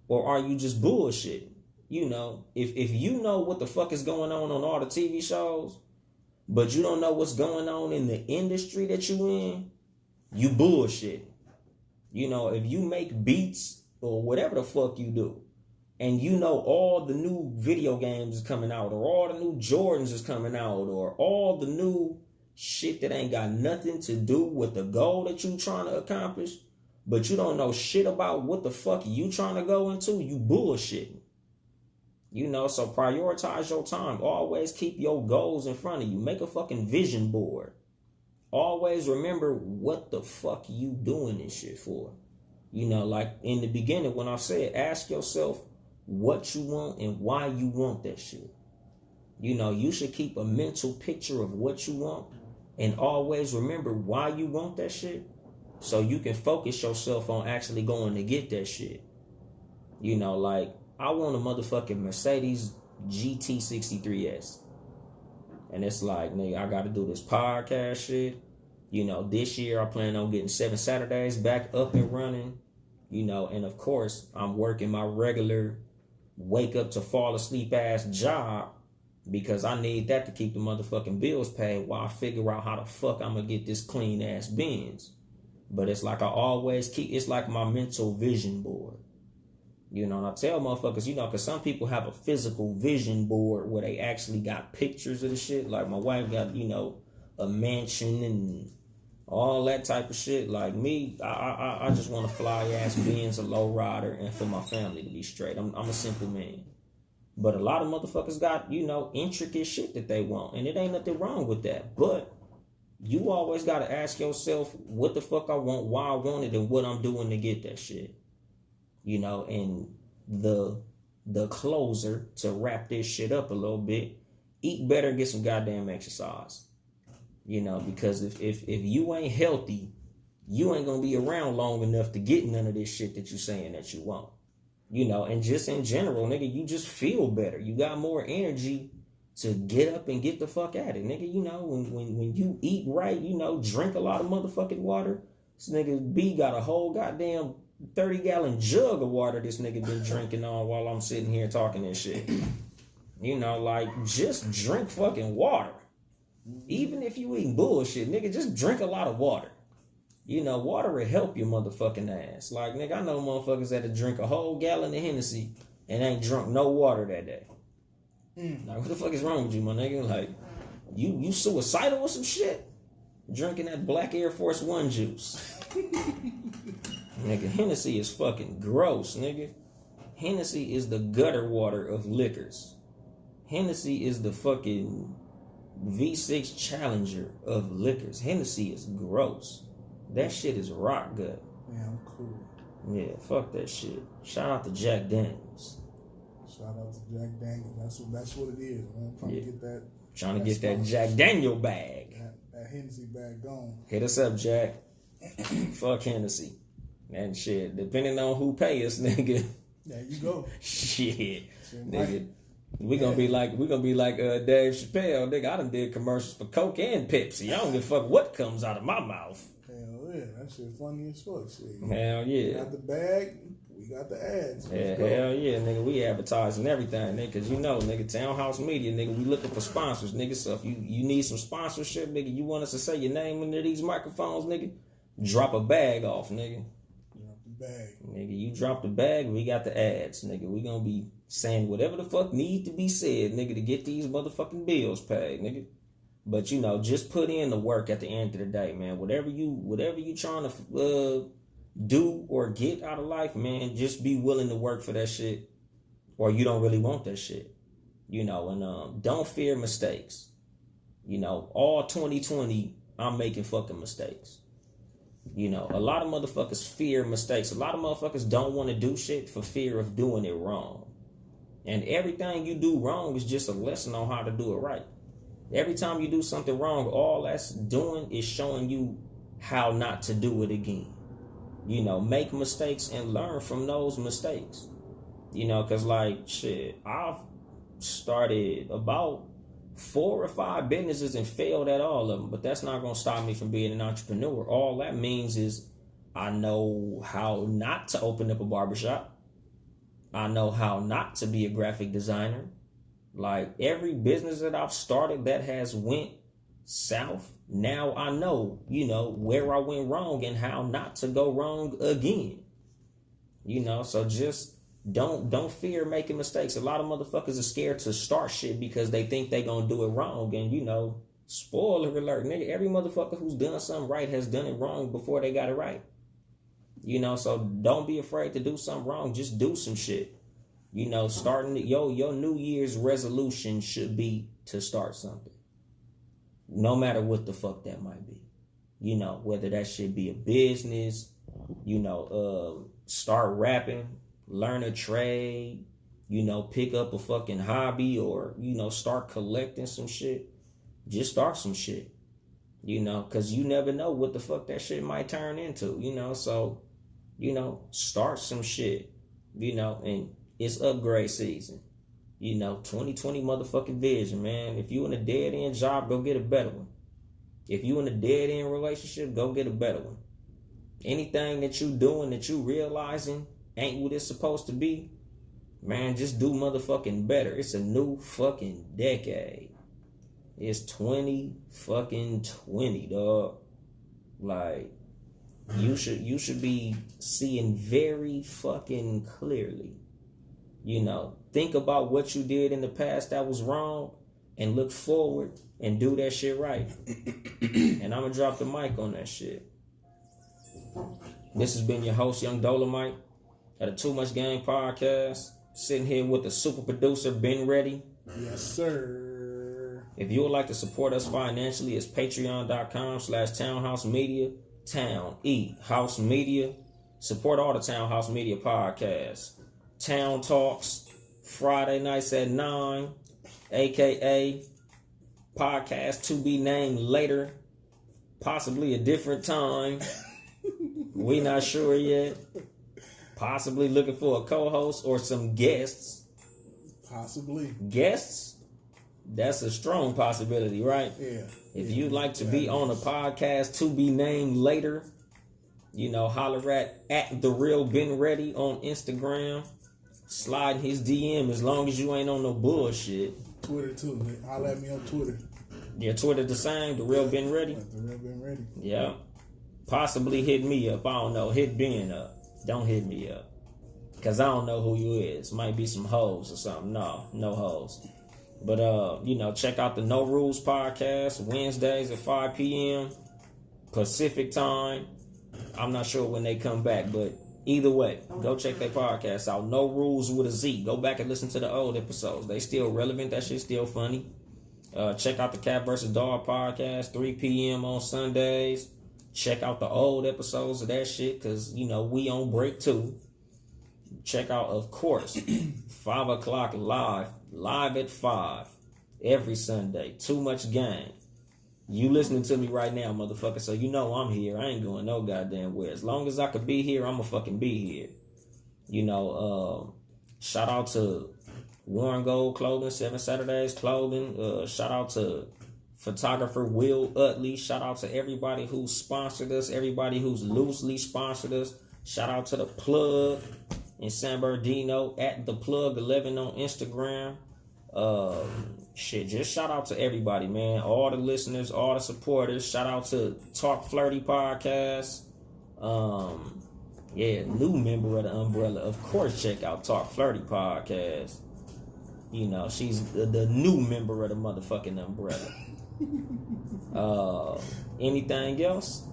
Or are you just bullshitting? If you know what the fuck is going on all the TV shows, but you don't know what's going on in the industry that you in, you bullshitting. If you make beats or whatever the fuck you do, and all the new video games is coming out, or all the new Jordans is coming out, or all the new shit that ain't got nothing to do with the goal that you trying to accomplish, but you don't know shit about what the fuck you trying to go into, you bullshitting. So prioritize your time. Always keep your goals in front of you. Make a fucking vision board. Always remember what the fuck you doing this shit for. Like in the beginning when I said, ask yourself what you want and why you want that shit. You should keep a mental picture of what you want and always remember why you want that shit so you can focus yourself on actually going to get that shit. Like I want a motherfucking Mercedes GT63S. And it's like, nigga, I got to do this podcast shit. This year I plan on getting 7 Saturdays back up and running. And of course, I'm working my regular wake up to fall asleep ass job because I need that to keep the motherfucking bills paid while I figure out how the fuck I'm going to get this clean ass Benz. But it's like I always keep, it's like my mental vision board. And I tell motherfuckers, because some people have a physical vision board where they actually got pictures of the shit. Like my wife got, a mansion and all that type of shit. Like me, I just want to fly ass Benz, a low rider, and for my family to be straight. I'm a simple man. But a lot of motherfuckers got, intricate shit that they want. And it ain't nothing wrong with that. But you always got to ask yourself what the fuck I want, why I want it, and what I'm doing to get that shit. And the closer to wrap this shit up a little bit, eat better and get some goddamn exercise. Because if you ain't healthy, you ain't gonna be around long enough to get none of this shit that you saying that you want. And just in general, nigga, you just feel better. You got more energy to get up and get the fuck at it, nigga. When you eat right, drink a lot of motherfucking water. This nigga B got a whole goddamn 30-gallon jug of water this nigga been drinking on while I'm sitting here talking this shit. Just drink fucking water. Even if you eating bullshit, nigga, just drink a lot of water. Water will help your motherfucking ass. Like, nigga, I know motherfuckers that drink a whole gallon of Hennessy and ain't drunk no water that day. Like, what the fuck is wrong with you, my nigga? Like, you suicidal or some shit? Drinking that black Air Force One juice. Nigga, Hennessy is fucking gross, nigga. Hennessy is the gutter water of liquors. Hennessy is the fucking V6 Challenger of liquors. Hennessy is gross. That shit is rock good. Yeah, I'm cool. Yeah, fuck that shit. Shout out to Jack Daniels. Shout out to Jack Daniels. That's what it is, man. Trying to get that. Trying to get that Jack Daniel bag. That Hennessy bag gone. Hit us up, Jack. Fuck Hennessy. And shit, depending on who pay us, nigga. There you go. Shit. Nigga. We gonna be like Dave Chappelle, nigga. I done did commercials for Coke and Pepsi. I don't give a fuck what comes out of my mouth. Hell yeah, that shit funny as fuck. Shit. Hell yeah. We got the bag, we got the ads. Hell yeah, nigga. We advertising everything, nigga. Cause you know, nigga, Townhouse Media, nigga, we looking for sponsors, nigga. So if you need some sponsorship, nigga, you want us to say your name into these microphones, nigga, drop a bag off, nigga. Drop the bag. Nigga, you drop the bag, we got the ads, nigga. We gonna be saying whatever the fuck need to be said, nigga, to get these motherfucking bills paid, nigga. But you know, just put in the work at the end of the day, man. Whatever you trying to do or get out of life, man, just be willing to work for that shit, or you don't really want that shit, you know. And don't fear mistakes. You know, all 2020, I'm making fucking mistakes. You know, a lot of motherfuckers fear mistakes. A lot of motherfuckers don't want to do shit for fear of doing it wrong. And everything you do wrong is just a lesson on how to do it right. Every time you do something wrong, all that's doing is showing you how not to do it again. You know, make mistakes and learn from those mistakes. You know, because like, shit, I've started about 4 or 5 businesses and failed at all of them. But that's not going to stop me from being an entrepreneur. All that means is I know how not to open up a barbershop. I know how not to be a graphic designer. Like every business that I've started that has went south, now I know, you know, where I went wrong and how not to go wrong again. You know, so just don't fear making mistakes. A lot of motherfuckers are scared to start shit because they think they gonna do it wrong. And you know, spoiler alert, nigga, every motherfucker who's done something right has done it wrong before they got it right. You know, so don't be afraid to do something wrong. Just do some shit. You know, starting your New Year's resolution should be to start something. No matter what the fuck that might be. You know, whether that should be a business, you know, start rapping, learn a trade, you know, pick up a fucking hobby, or, you know, start collecting some shit. Just start some shit. You know, because you never know what the fuck that shit might turn into, you know. So, you know, start some shit, you know, and it's upgrade season. You know, 2020 motherfucking vision, man. If you in a dead end job, go get a better one. If you in a dead end relationship, go get a better one. Anything that you doing that you realizing ain't what it's supposed to be, man, just do motherfucking better. It's a new fucking decade. It's 2020, dog. Like, you should be seeing very fucking clearly. You know, think about what you did in the past that was wrong and look forward and do that shit right. And I'm going to drop the mic on that shit. This has been your host, Yung Dolemite, at a Too Much Game podcast. Sitting here with the super producer, Ben Ready. Yes, sir. If you would like to support us financially, it's patreon.com/Townhouse Media. Town, House Media. Support all the Townhouse Media podcasts. Town Talks, Friday nights at 9, a.k.a. podcast to be named later, possibly a different time. We not sure yet. Possibly looking for a co-host or some guests. Possibly. Guests? That's a strong possibility, right? Yeah. If you'd like to be on a podcast to be named later, you know, holler at The Real Ben Ready on Instagram. Slide his DM as long as you ain't on no bullshit. Twitter too. Holler at me on Twitter. Yeah, Twitter the same. The Real Ben Ready. The Real Ben Ready. Yeah. Possibly hit me up. I don't know. Hit Ben up. Don't hit me up. Because I don't know who you is. Might be some hoes or something. No hoes. But, you know, check out the No Rules podcast. Wednesdays at 5 p.m. Pacific time. I'm not sure when they come back, but either way, go check their podcast out. No Rules with a Z. Go back and listen to the old episodes. They still relevant. That shit's still funny. Check out the Cat vs. Dog podcast, 3 p.m. on Sundays. Check out the old episodes of that shit, because, you know, we on break too. Check out, of course, 5 o'clock live at 5, every Sunday. Too much game. You listening to me right now, motherfucker, so you know I'm here. I ain't going no goddamn where. As long as I could be here, I'ma fucking be here. You know, shout out to Warren Gold Clothing, 7 Saturdays Clothing. Shout out to photographer Will Utley. Shout out to everybody who sponsored us, everybody who's loosely sponsored us. Shout out to the Plug in San Bernardino, at the Plug 11 on Instagram. Just shout out to everybody, man. All the listeners, all the supporters. Shout out to Talk Flirty Podcast. New member of the umbrella. Of course, check out Talk Flirty Podcast. You know, she's the new member of the motherfucking umbrella. Anything else?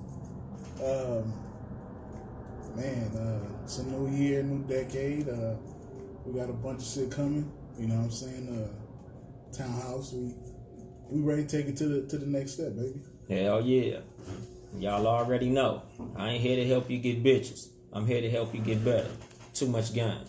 It's a new year, new decade. We got a bunch of shit coming. You know what I'm saying? Townhouse. We ready to take it to the next step, baby. Hell yeah. Y'all already know. I ain't here to help you get bitches. I'm here to help you get better. Too much game.